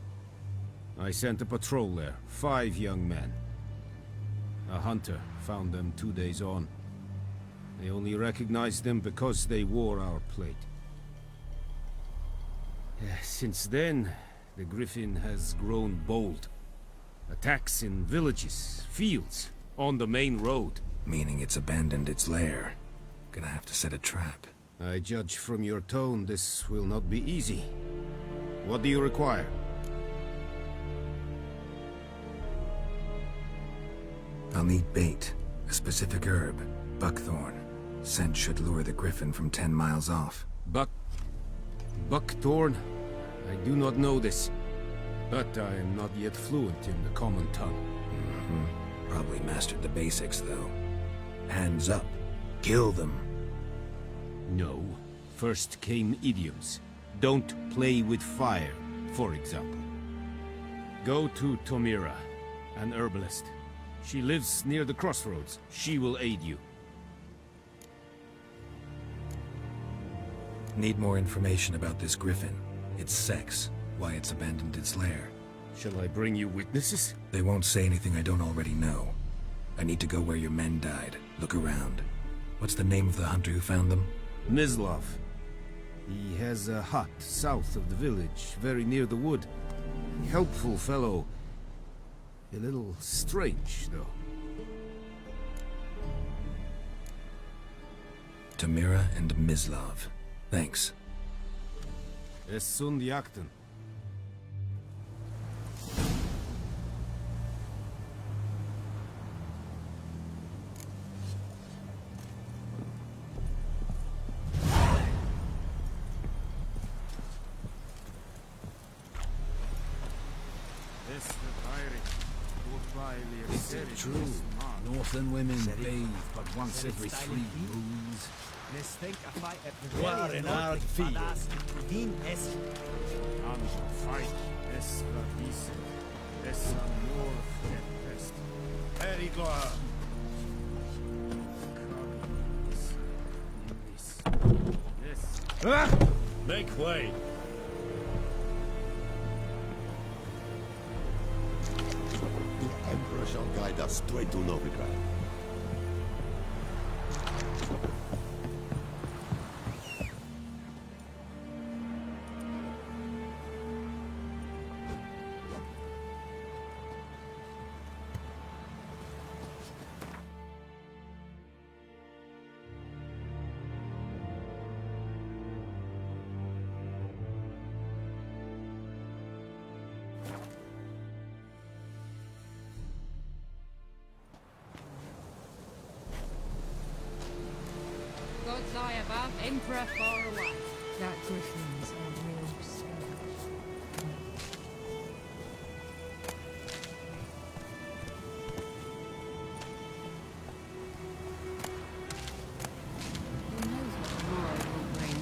I sent a patrol there, 5 young men. A hunter found them 2 days on. They only recognized them because they wore our plate. Since then, the griffin has grown bold. Attacks in villages, fields, on the main road. Meaning it's abandoned its lair. Gonna have to set a trap. I judge from your tone this will not be easy. What do you require? I'll need bait, a specific herb, buckthorn. Scent should lure the griffin from 10 miles off. Buckthorn? I do not know this, but I am not yet fluent in the common tongue. Probably mastered the basics, though. Hands up. Kill them. No. First came idioms. Don't play with fire, for example. Go to Tomira, an herbalist. She lives near the crossroads. She will aid you. Need more information about this griffin. Its sex, why it's abandoned its lair. Shall I bring you witnesses? They won't say anything I don't already know. I need to go where your men died. Look around. What's the name of the hunter who found them? Mislav. He has a hut south of the village, very near the wood. Helpful fellow. A little strange, though. Tamira and Mislav. Thanks. Es sunt jakten. Is it true? Northern women bathe but once every 3 moons. War in our field. Fight. Es vergießen. Es amor tempest. Perigla. Make way. The Emperor shall guide us straight to Novigrad. Gods eye above, Emperor far away. That griffin's a real scourge. Who knows what tomorrow will bring?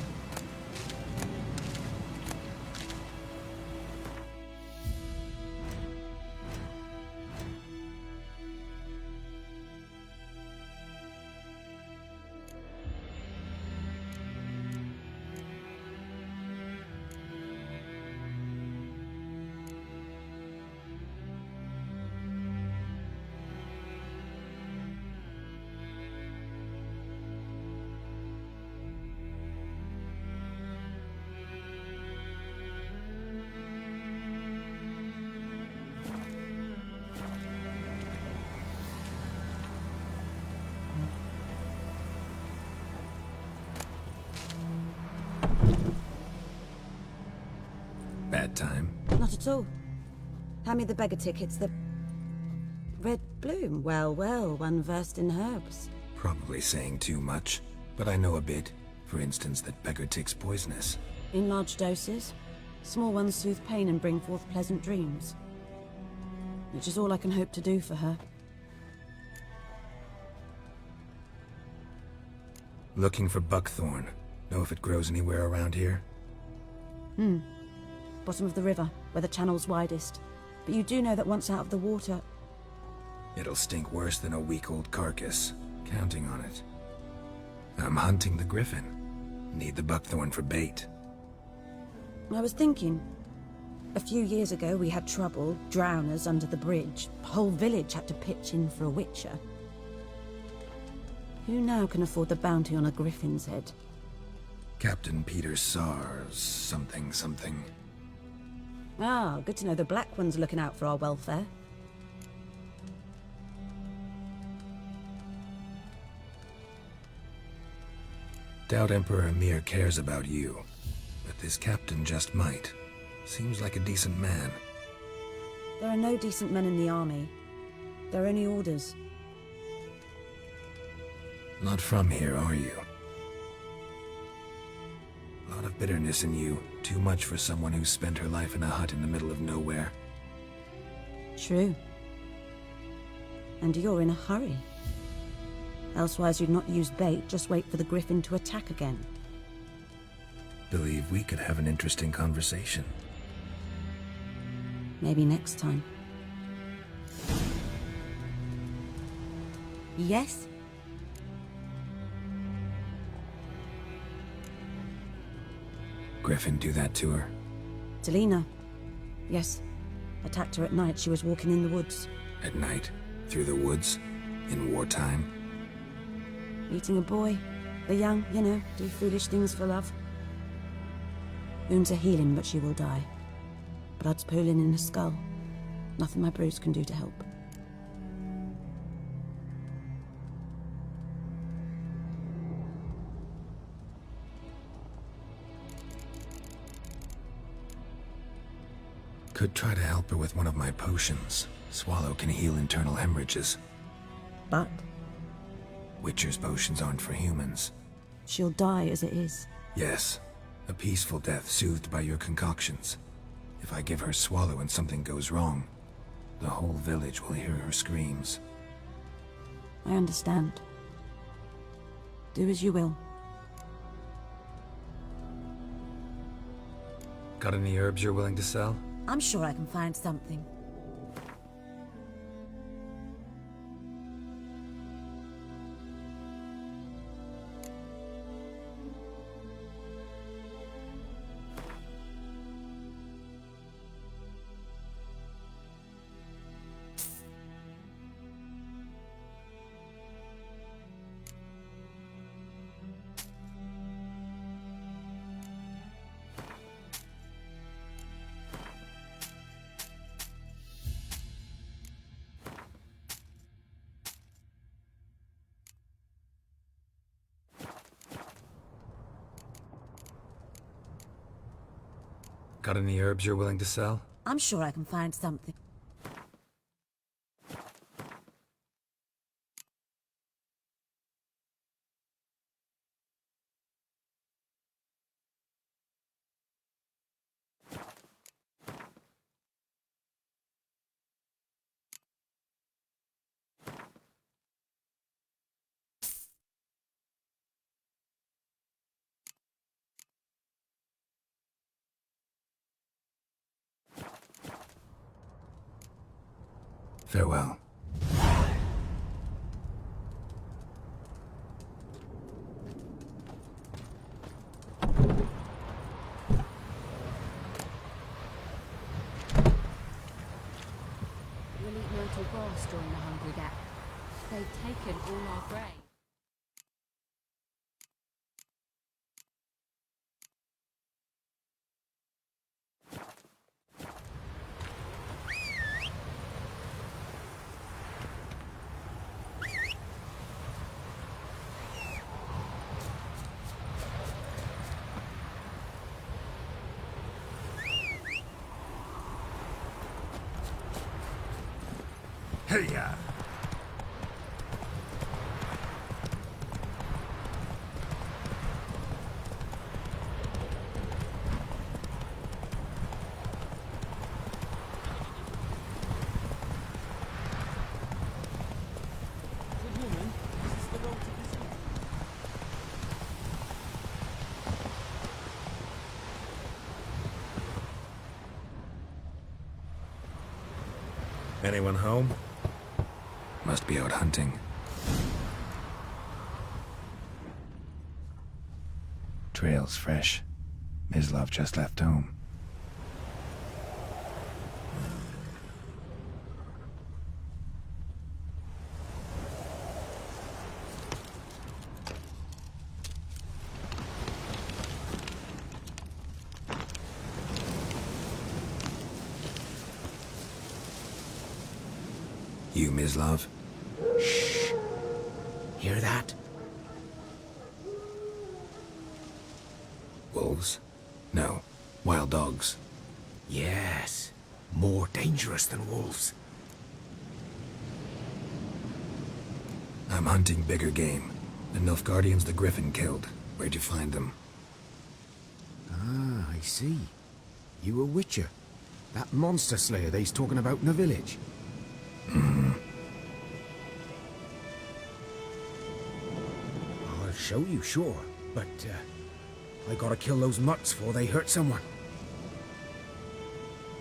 Bad time? Not at all. Hand me the beggar tickets, the... Red bloom. Well, well, one versed in herbs. Probably saying too much, but I know a bit. For instance, that beggar tick's poisonous. In large doses. Small ones soothe pain and bring forth pleasant dreams. Which is all I can hope to do for her. Looking for buckthorn. Know if it grows anywhere around here? Bottom of the river, where the channel's widest. But you do know that once out of the water... It'll stink worse than a week-old carcass. Counting on it. I'm hunting the griffin. Need the buckthorn for bait. I was thinking... A few years ago, we had trouble, drowners under the bridge. The whole village had to pitch in for a witcher. Who now can afford the bounty on a griffin's head? Captain Peter Sars, something. Ah, good to know the Black One's looking out for our welfare. Doubt Emperor Emir cares about you, but this captain just might. Seems like a decent man. There are no decent men in the army. They're only orders. Not from here, are you? A lot of bitterness in you. Too much for someone who spent her life in a hut in the middle of nowhere. True. And you're in a hurry. Elsewise you'd not use bait, just wait for the griffin to attack again. Believe we could have an interesting conversation. Maybe next time. Yes? Griffin do that to her? Delina. Yes. Attacked her at night. She was walking in the woods. At night? Through the woods? In wartime? Meeting a boy. The young, you know, do foolish things for love. Wounds are healing, but she will die. Blood's pooling in her skull. Nothing my bruise can do to help. Could try to help her with one of my potions. Swallow can heal internal hemorrhages. But? Witcher's potions aren't for humans. She'll die as it is. Yes. A peaceful death soothed by your concoctions. If I give her Swallow and something goes wrong, the whole village will hear her screams. I understand. Do as you will. Got any herbs you're willing to sell? I'm sure I can find something. Got any herbs you're willing to sell? I'm sure I can find something. Farewell. We'll eat myrtle grass during the Hungry Gap. They've taken all our grain. Hey-ya! Anyone home? Must be out hunting. Trail's fresh. Mislav just left home. You, Mislav? Shh. Hear that? Wolves? No. Wild dogs. Yes. More dangerous than wolves. I'm hunting bigger game. The Nilfgaardians the Griffin killed. Where'd you find them? Ah, I see. You a witcher. That monster slayer they's talking about in the village. I'll show you, sure. But, I gotta kill those mutts before they hurt someone.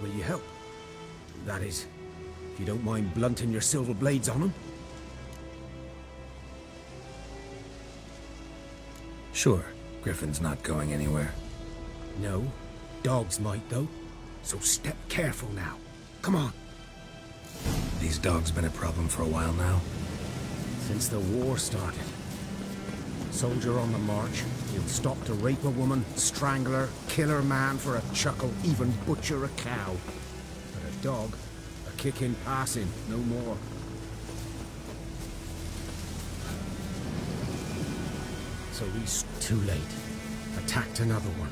Will you help? That is, if you don't mind blunting your silver blades on them. Sure. Griffin's not going anywhere. No. Dogs might, though. So step careful now. Come on. These dogs been a problem for a while now? Since the war started. Soldier on the march, he'll stop to rape a woman, strangle her, kill her man for a chuckle, even butcher a cow. But a dog, a kick in passing, no more. So he's too late. Attacked another one.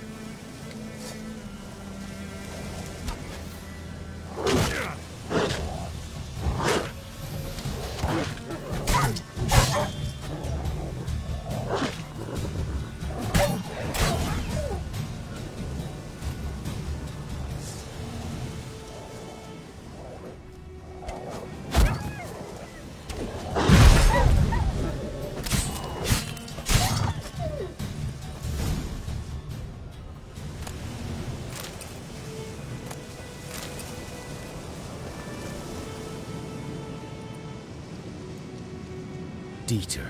Dieter.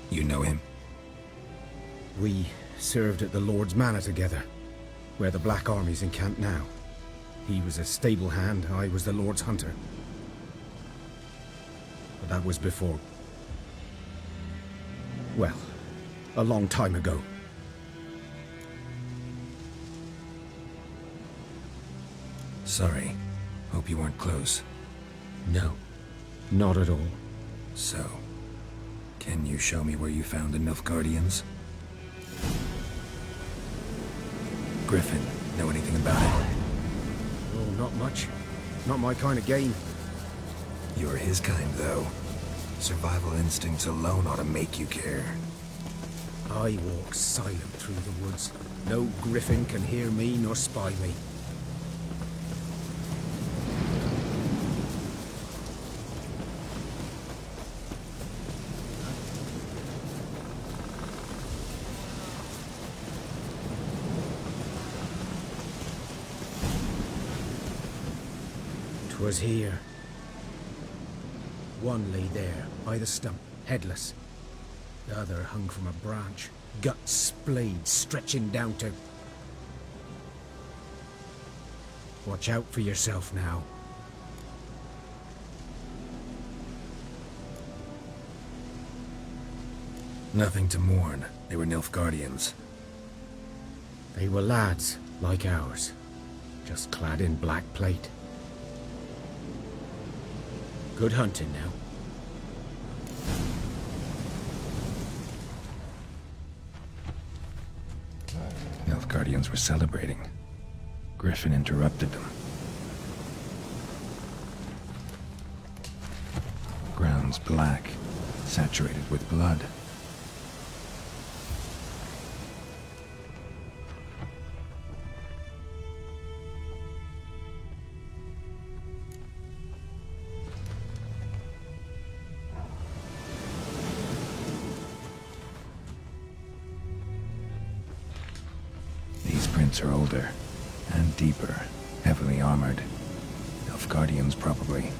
You know him? We served at the Lord's Manor together, where the Black Army's encamped now. He was a stable hand, I was the Lord's hunter. But that was before... well, a long time ago. Sorry. Hope you weren't close. No, not at all. So, can you show me where you found the Nilfgaardians? Griffin, know anything about it? Oh, not much. Not my kind of game. You're his kind, though. Survival instincts alone ought to make you care. I walk silent through the woods. No griffin can hear me nor spy me. 'Twas here. One lay there, by the stump, headless. The other hung from a branch, guts splayed, stretching down to... Watch out for yourself now. Nothing to mourn. They were Nilfgaardians. They were lads, like ours, just clad in black plate. Good hunting now. Nilfgaardians were celebrating. Griffin interrupted them. Ground's black, saturated with blood. These prints are older and deeper, heavily armored. Nilfgaardians, probably.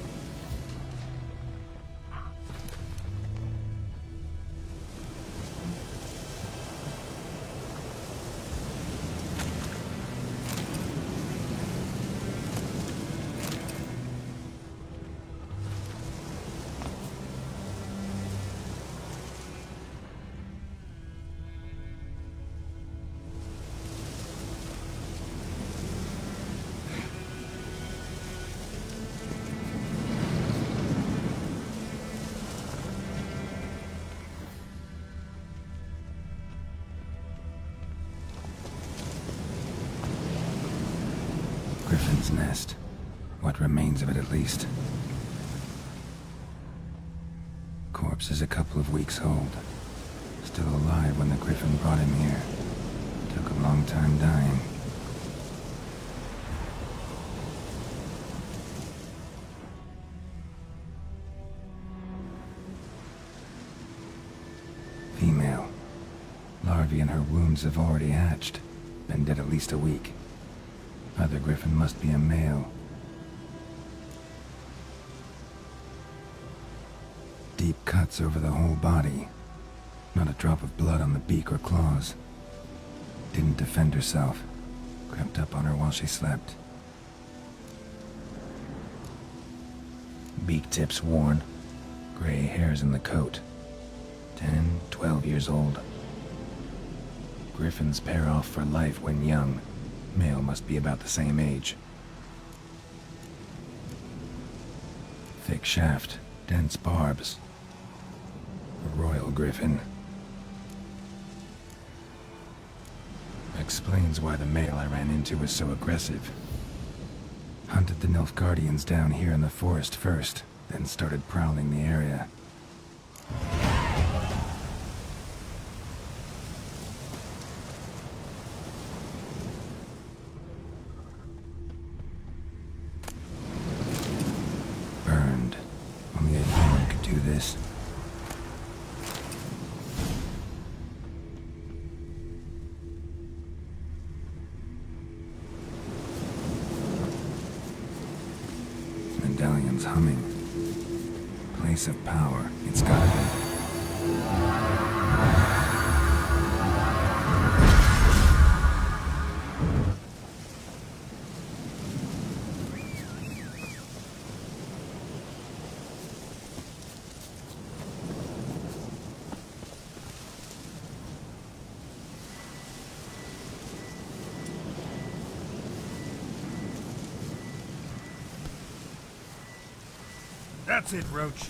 What remains of it, at least. Corpse is a couple of weeks old. Still alive when the Griffin brought him here. Took a long time dying. Female. Larvae in her wounds have already hatched. Been dead at least a week. Other Griffin must be a male. Deep cuts over the whole body. Not a drop of blood on the beak or claws. Didn't defend herself. Crept up on her while she slept. Beak tips worn. Gray hairs in the coat. 10, 12 years old. Griffins pair off for life when young. Male must be about the same age. Thick shaft, dense barbs. A royal griffin. Explains why the male I ran into was so aggressive. Hunted the Nilfgaardians down here in the forest first, then started prowling the area. Burned. Only a human could do this. Medallion's humming. Place of power. It's gotta be. That's it, Roach.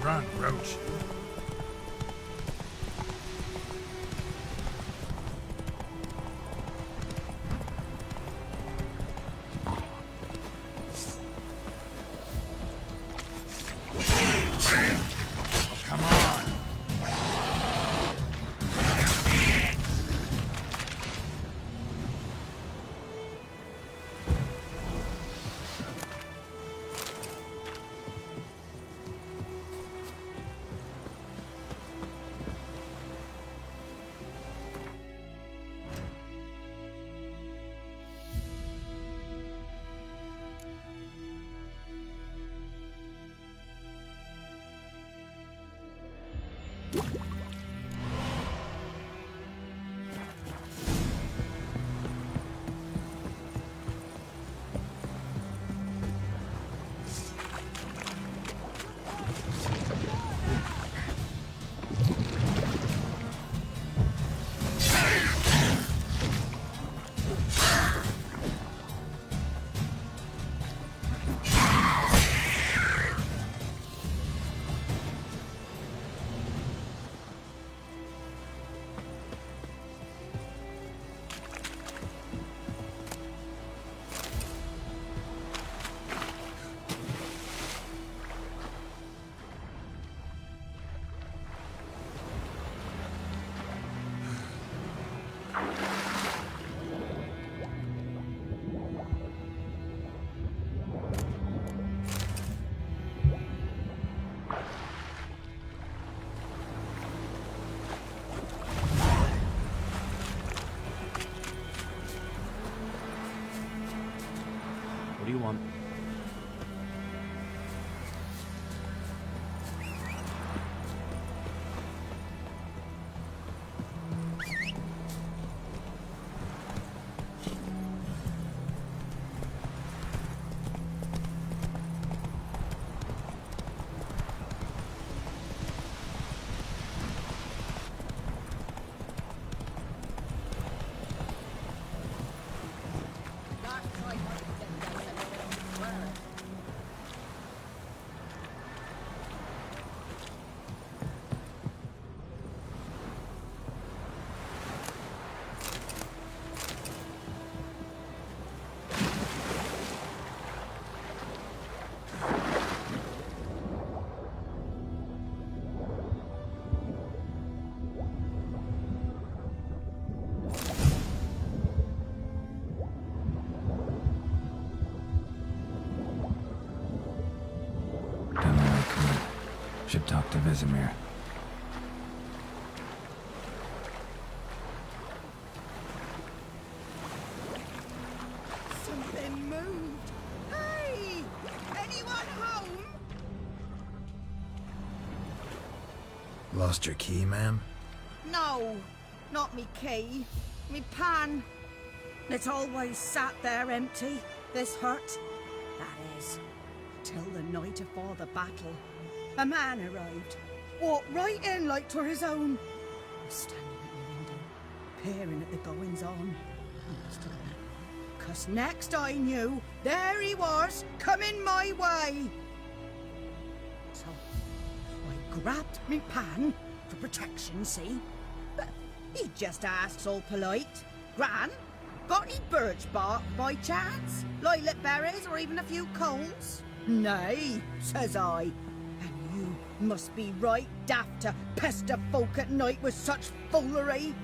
Run, Roach. Come on. Should talk to Vesemir. Something moved. Hey! Anyone home? Lost your key, ma'am? No, not me key. Me pan. It's always sat there empty, this hut. That is, till the night afore the battle. A man arrived, walked right in like 'twere his own. I was standing at my window, peering at the goings-on. I must have been, 'cause next I knew, there he was, coming my way. So, I grabbed me pan, for protection, see? But he just asks all polite, Gran, got any birch bark by chance? Lilac berries or even a few coals? Nay, says I. And you must be right daft to pester folk at night with such foolery.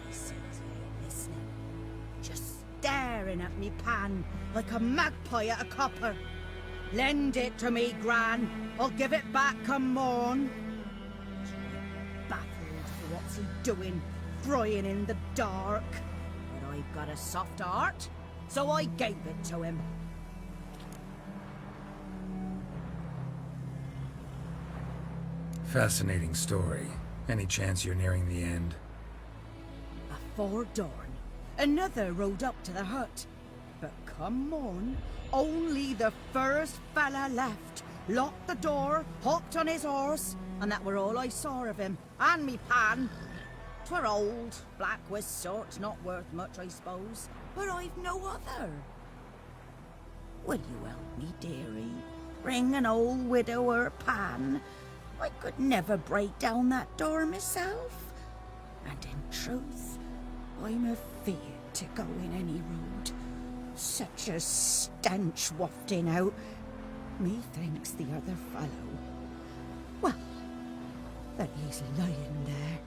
He sits here listening, just staring at me pan like a magpie at a copper. Lend it to me, Gran. I'll give it back come morn. Baffled for what's he doing, frying in the dark. But I've got a soft heart, so I gave it to him. Fascinating story. Any chance you're nearing the end? Afore dawn, another rode up to the hut. But come morn, only the first fella left. Locked the door, hopped on his horse, and that were all I saw of him. And me pan. 'Twere old, black with sort, not worth much, I suppose. But I've no other. Will you help me, dearie? Bring an old widower pan. I could never break down that door myself. And in truth, I'm afeard to go in any road. Such a stench wafting out. Methinks the other fellow. Well, that he's lying there.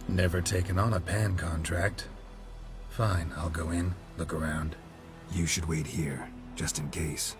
Never taken on a pan contract. Fine, I'll go in, look around. You should wait here, just in case.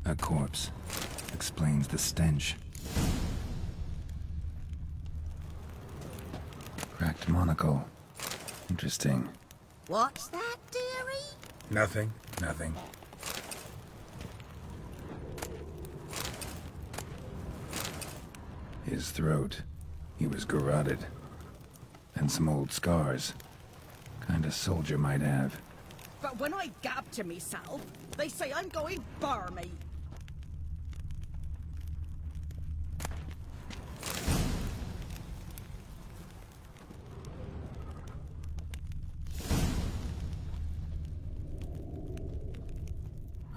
A corpse. Explains the stench. Cracked monocle. Interesting. What's that, dearie? Nothing. Nothing. His throat. He was garroted. And some old scars. Kind a soldier might have. But when I gab to myself, they say I'm going barmy.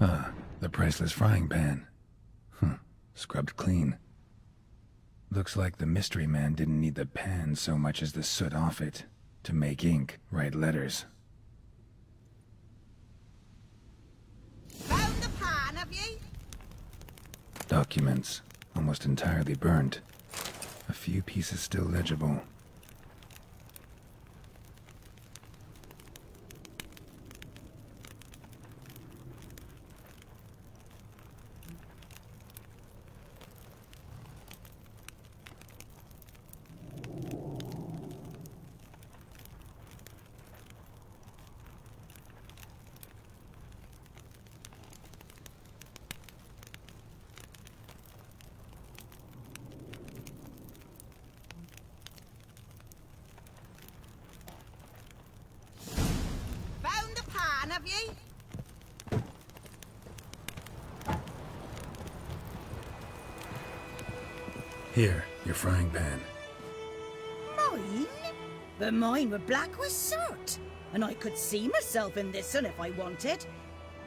Ah, the priceless frying pan. Scrubbed clean. Looks like the mystery man didn't need the pan so much as the soot off it. To make ink, write letters. Found the pan, have ye? Documents, almost entirely burnt. A few pieces still legible. Here, your frying pan. Mine? But mine were black with soot, and I could see myself in this one if I wanted.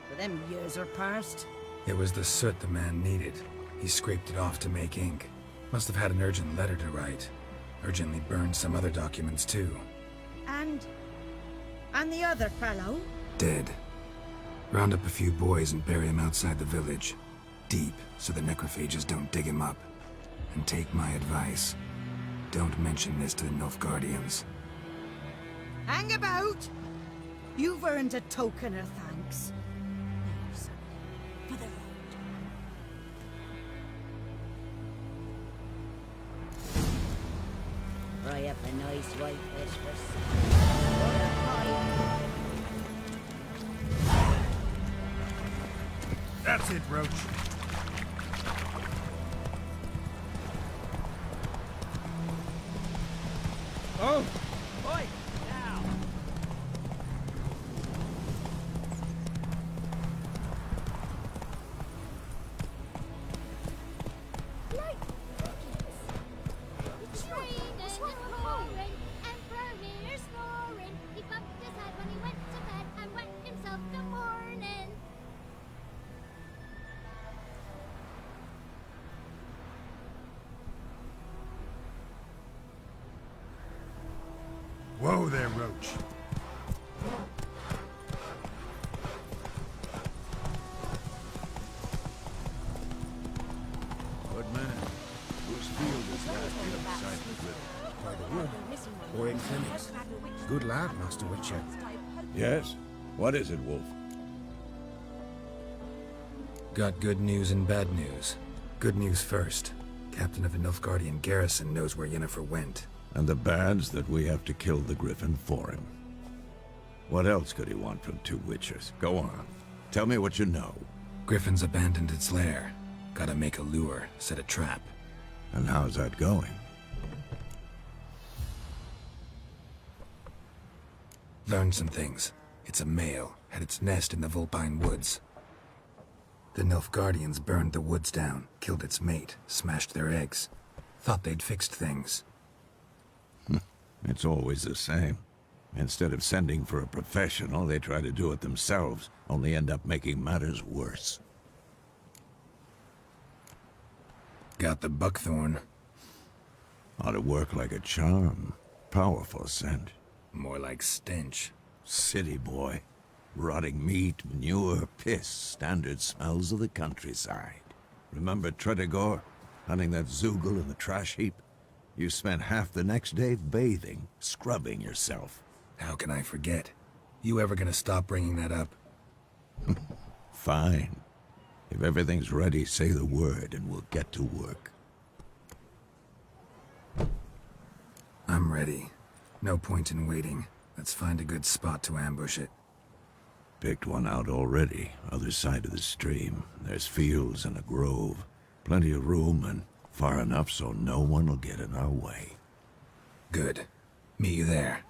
But them years are past. It was the soot the man needed. He scraped it off to make ink. Must have had an urgent letter to write. Urgently burned some other documents too. And the other fellow? Dead. Round up a few boys and bury him outside the village. Deep, so the necrophages don't dig him up. And take my advice. Don't mention this to the Nilfgaardians. Hang about! You've earned a token of thanks. Now, son, for the road. Fry up a nice white fish for That's it, Roach. Oh! Oi! Now! The train is roaring, Emperor here's snoring. He bumped his head when he went to bed and wet himself the morning. Whoa there, Roach. Good man. Whose field is that here beside the river? By the wood. Or in clinics. Good lad, Master Witcher. Yes? What is it, Wolf? Got good news and bad news. Good news first. Captain of a Nilfgaardian garrison knows where Yennefer went. And the bad's that we have to kill the Griffin for him. What else could he want from two witchers? Go on. Tell me what you know. Griffin's abandoned its lair. Gotta make a lure, set a trap. And how's that going? Learned some things. It's a male, had its nest in the Vulpine Woods. The Nilfgaardians burned the woods down, killed its mate, smashed their eggs. Thought they'd fixed things. It's always the same. Instead of sending for a professional, they try to do it themselves, only end up making matters worse. Got the buckthorn. Ought to work like a charm. Powerful scent. More like stench. City boy. Rotting meat, manure, piss, standard smells of the countryside. Remember Tredegor? Hunting that Zoogle in the trash heap? You spent half the next day bathing, scrubbing yourself. How can I forget? You ever gonna stop bringing that up? Fine. If everything's ready, say the word and we'll get to work. I'm ready. No point in waiting. Let's find a good spot to ambush it. Picked one out already, other side of the stream. There's fields and a grove. Plenty of room and far enough so no one will get in our way. Good. Meet you there.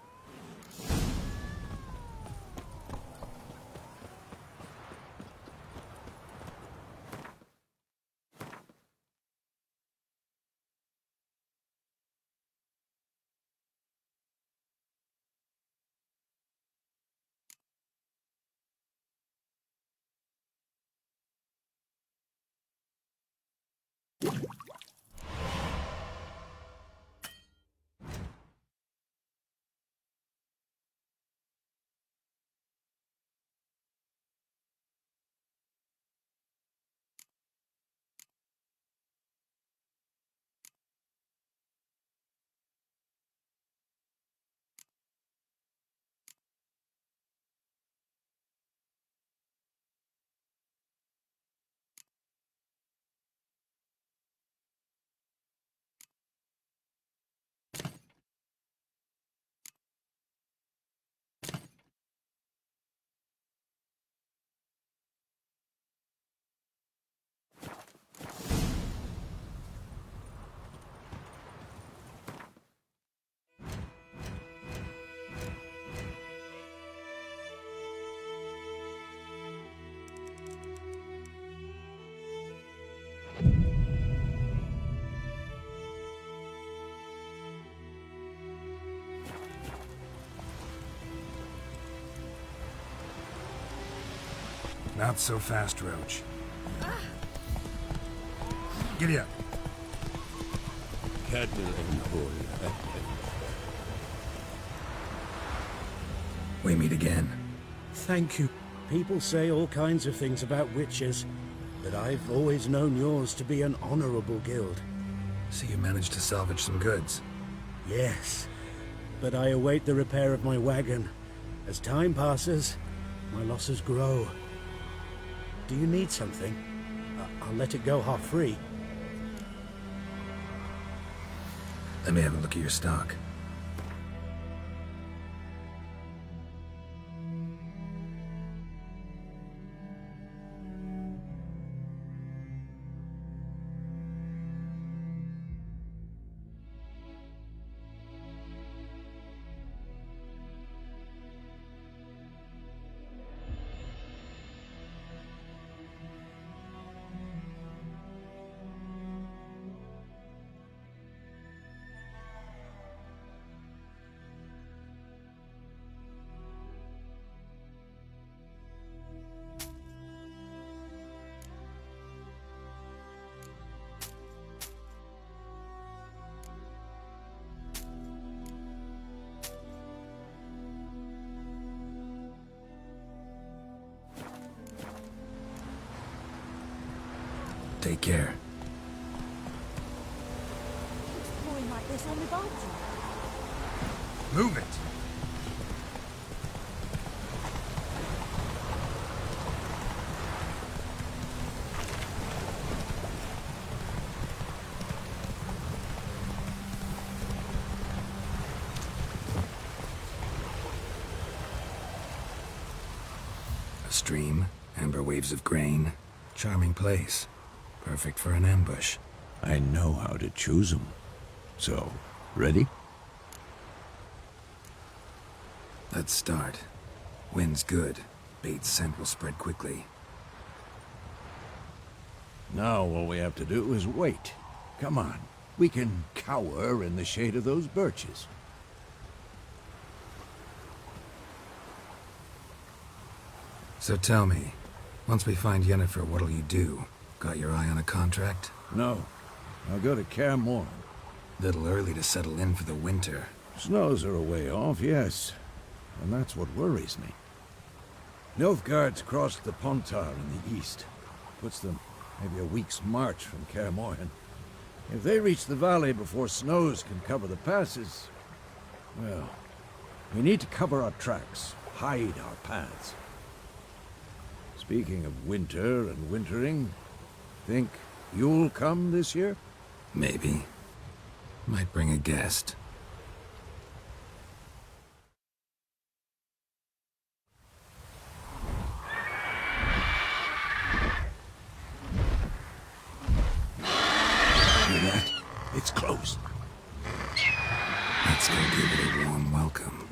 Not so fast, Roach. Giddy up. We meet again. Thank you. People say all kinds of things about witches, but I've always known yours to be an honorable guild. So you managed to salvage some goods? Yes, but I await the repair of my wagon. As time passes, my losses grow. Do you need something? I'll let it go half-free. Let me have a look at your stock. Take care. Pouring like this on the boat. Move it! A stream, amber waves of grain, charming place. Perfect for an ambush. I know how to choose them. So, ready? Let's start. Wind's good. Bait's scent will spread quickly. Now all we have to do is wait. Come on. We can cower in the shade of those birches. So tell me, once we find Yennefer, what'll you do? Got your eye on a contract? No. I'll go to Kaer Morhen. Little early to settle in for the winter. Snows are a way off, yes. And that's what worries me. Nilfgaard's crossed the Pontar in the east. Puts them maybe a week's march from Kaer Morhen. If they reach the valley before snows can cover the passes, well, we need to cover our tracks, hide our paths. Speaking of winter and wintering, think you'll come this year? Maybe. Might bring a guest. Hear that? It's close. Let's go give it a warm welcome.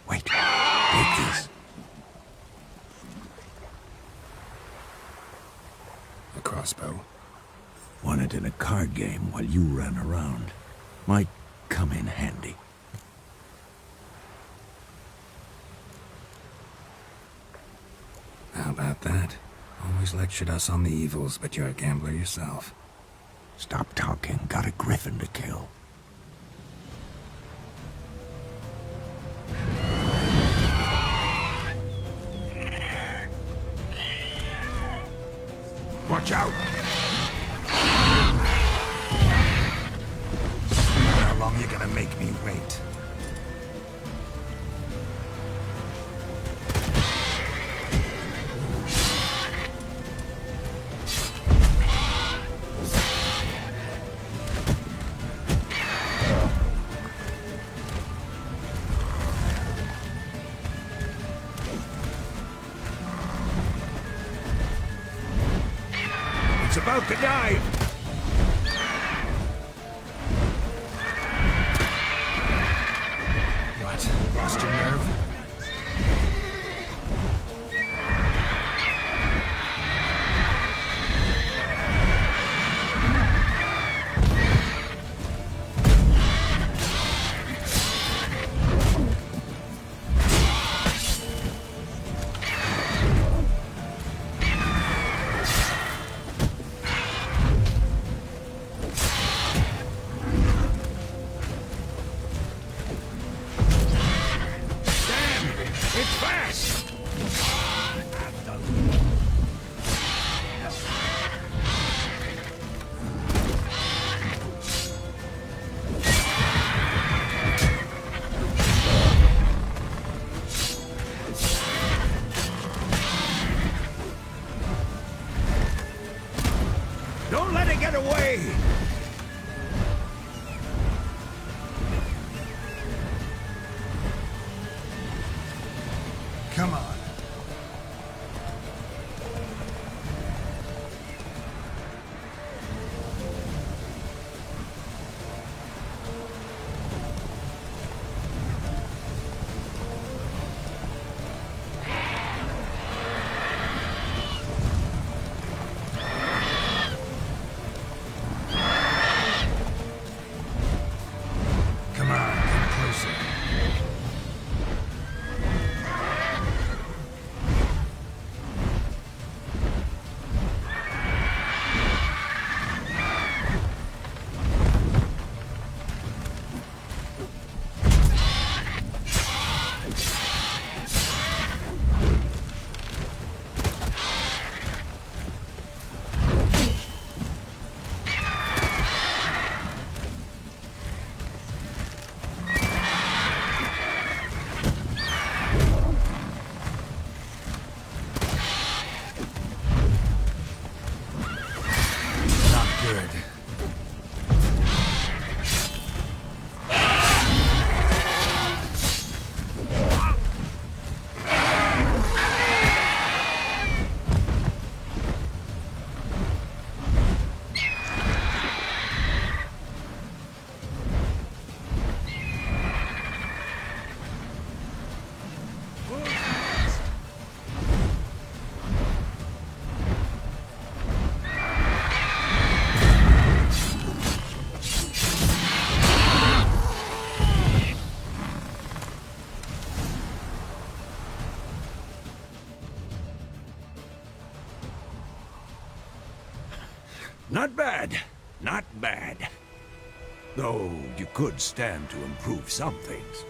Wait. Take this. A crossbow. Won it in a card game while you ran around. Might come in handy. How about that? Always lectured us on the evils, but you're a gambler yourself. Stop talking. Got a griffin to kill. Watch out! How long you gonna make me wait? It's about to dive! What? Lost your nerve? Though you could stand to improve some things.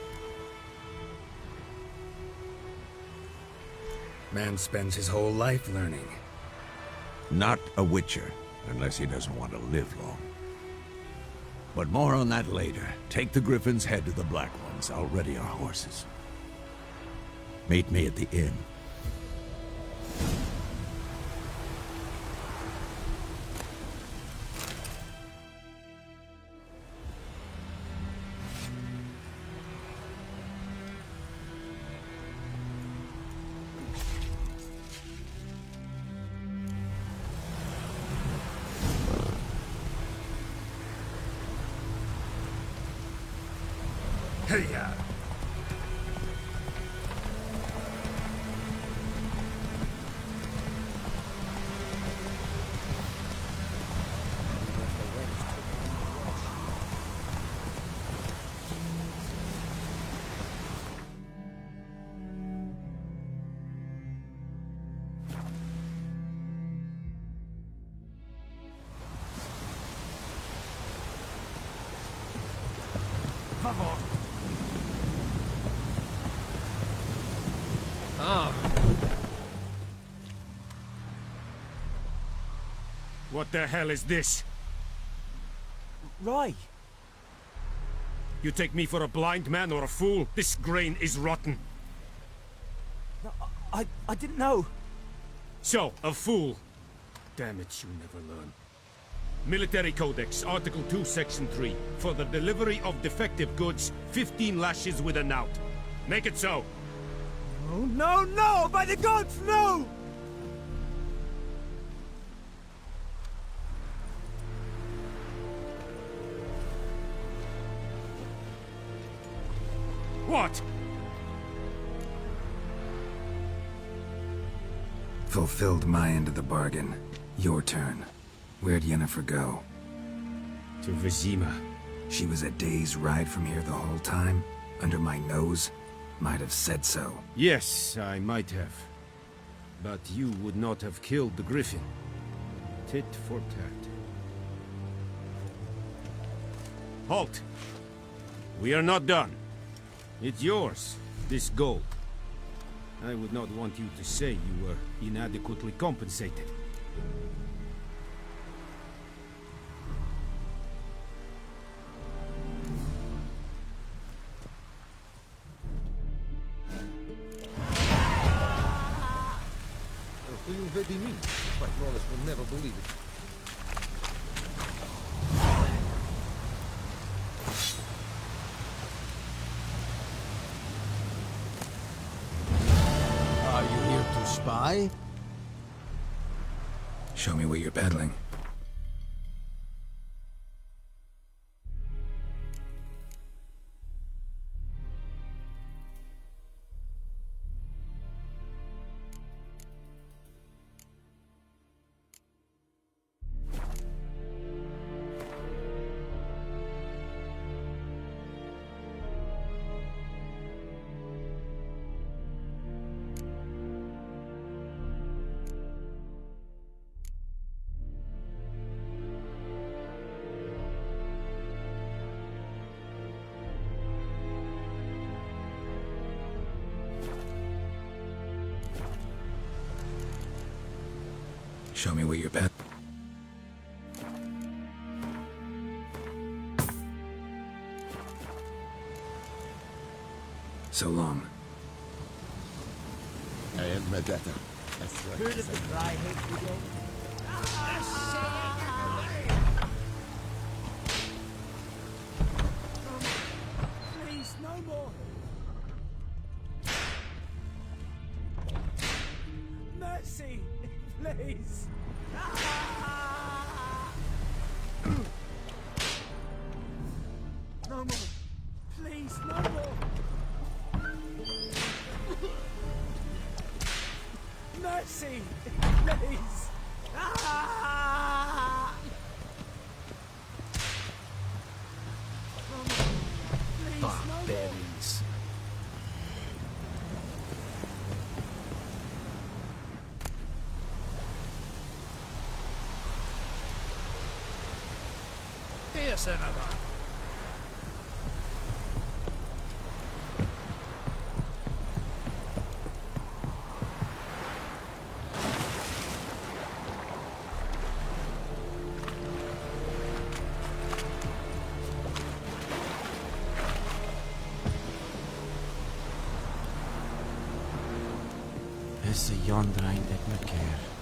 Man spends his whole life learning. Not a witcher, unless he doesn't want to live long. But more on that later. Take the Griffin's head to the Black Ones. I'll ready our horses. Meet me at the inn. Hey-ya! What the hell is this? Rye! You take me for a blind man or a fool? This grain is rotten. No, I didn't know. So, a fool. Damn it, you never learn. Military Codex, Article 2, Section 3. For the delivery of defective goods, 15 lashes with a knout. Make it so. Oh, no, no! By the gods, no! What? Fulfilled my end of the bargain. Your turn. Where'd Yennefer go? To Vizima. She was a day's ride from here the whole time? Under my nose? Might have said so. Yes, I might have. But you would not have killed the Griffin. Tit for tat. Halt! We are not done. It's yours, this gold. I would not want you to say you were inadequately compensated. My flawless will never believe it. Are you here to spy? Show me what you're peddling. Show me what you're bet. So long. I am Medetta. That's right. Who does the cry hate you? Please, no more. Mercy, please. No more. Please, no more. Mercy, please. Barbarians. Here's another. Visse yonder ain't et me care.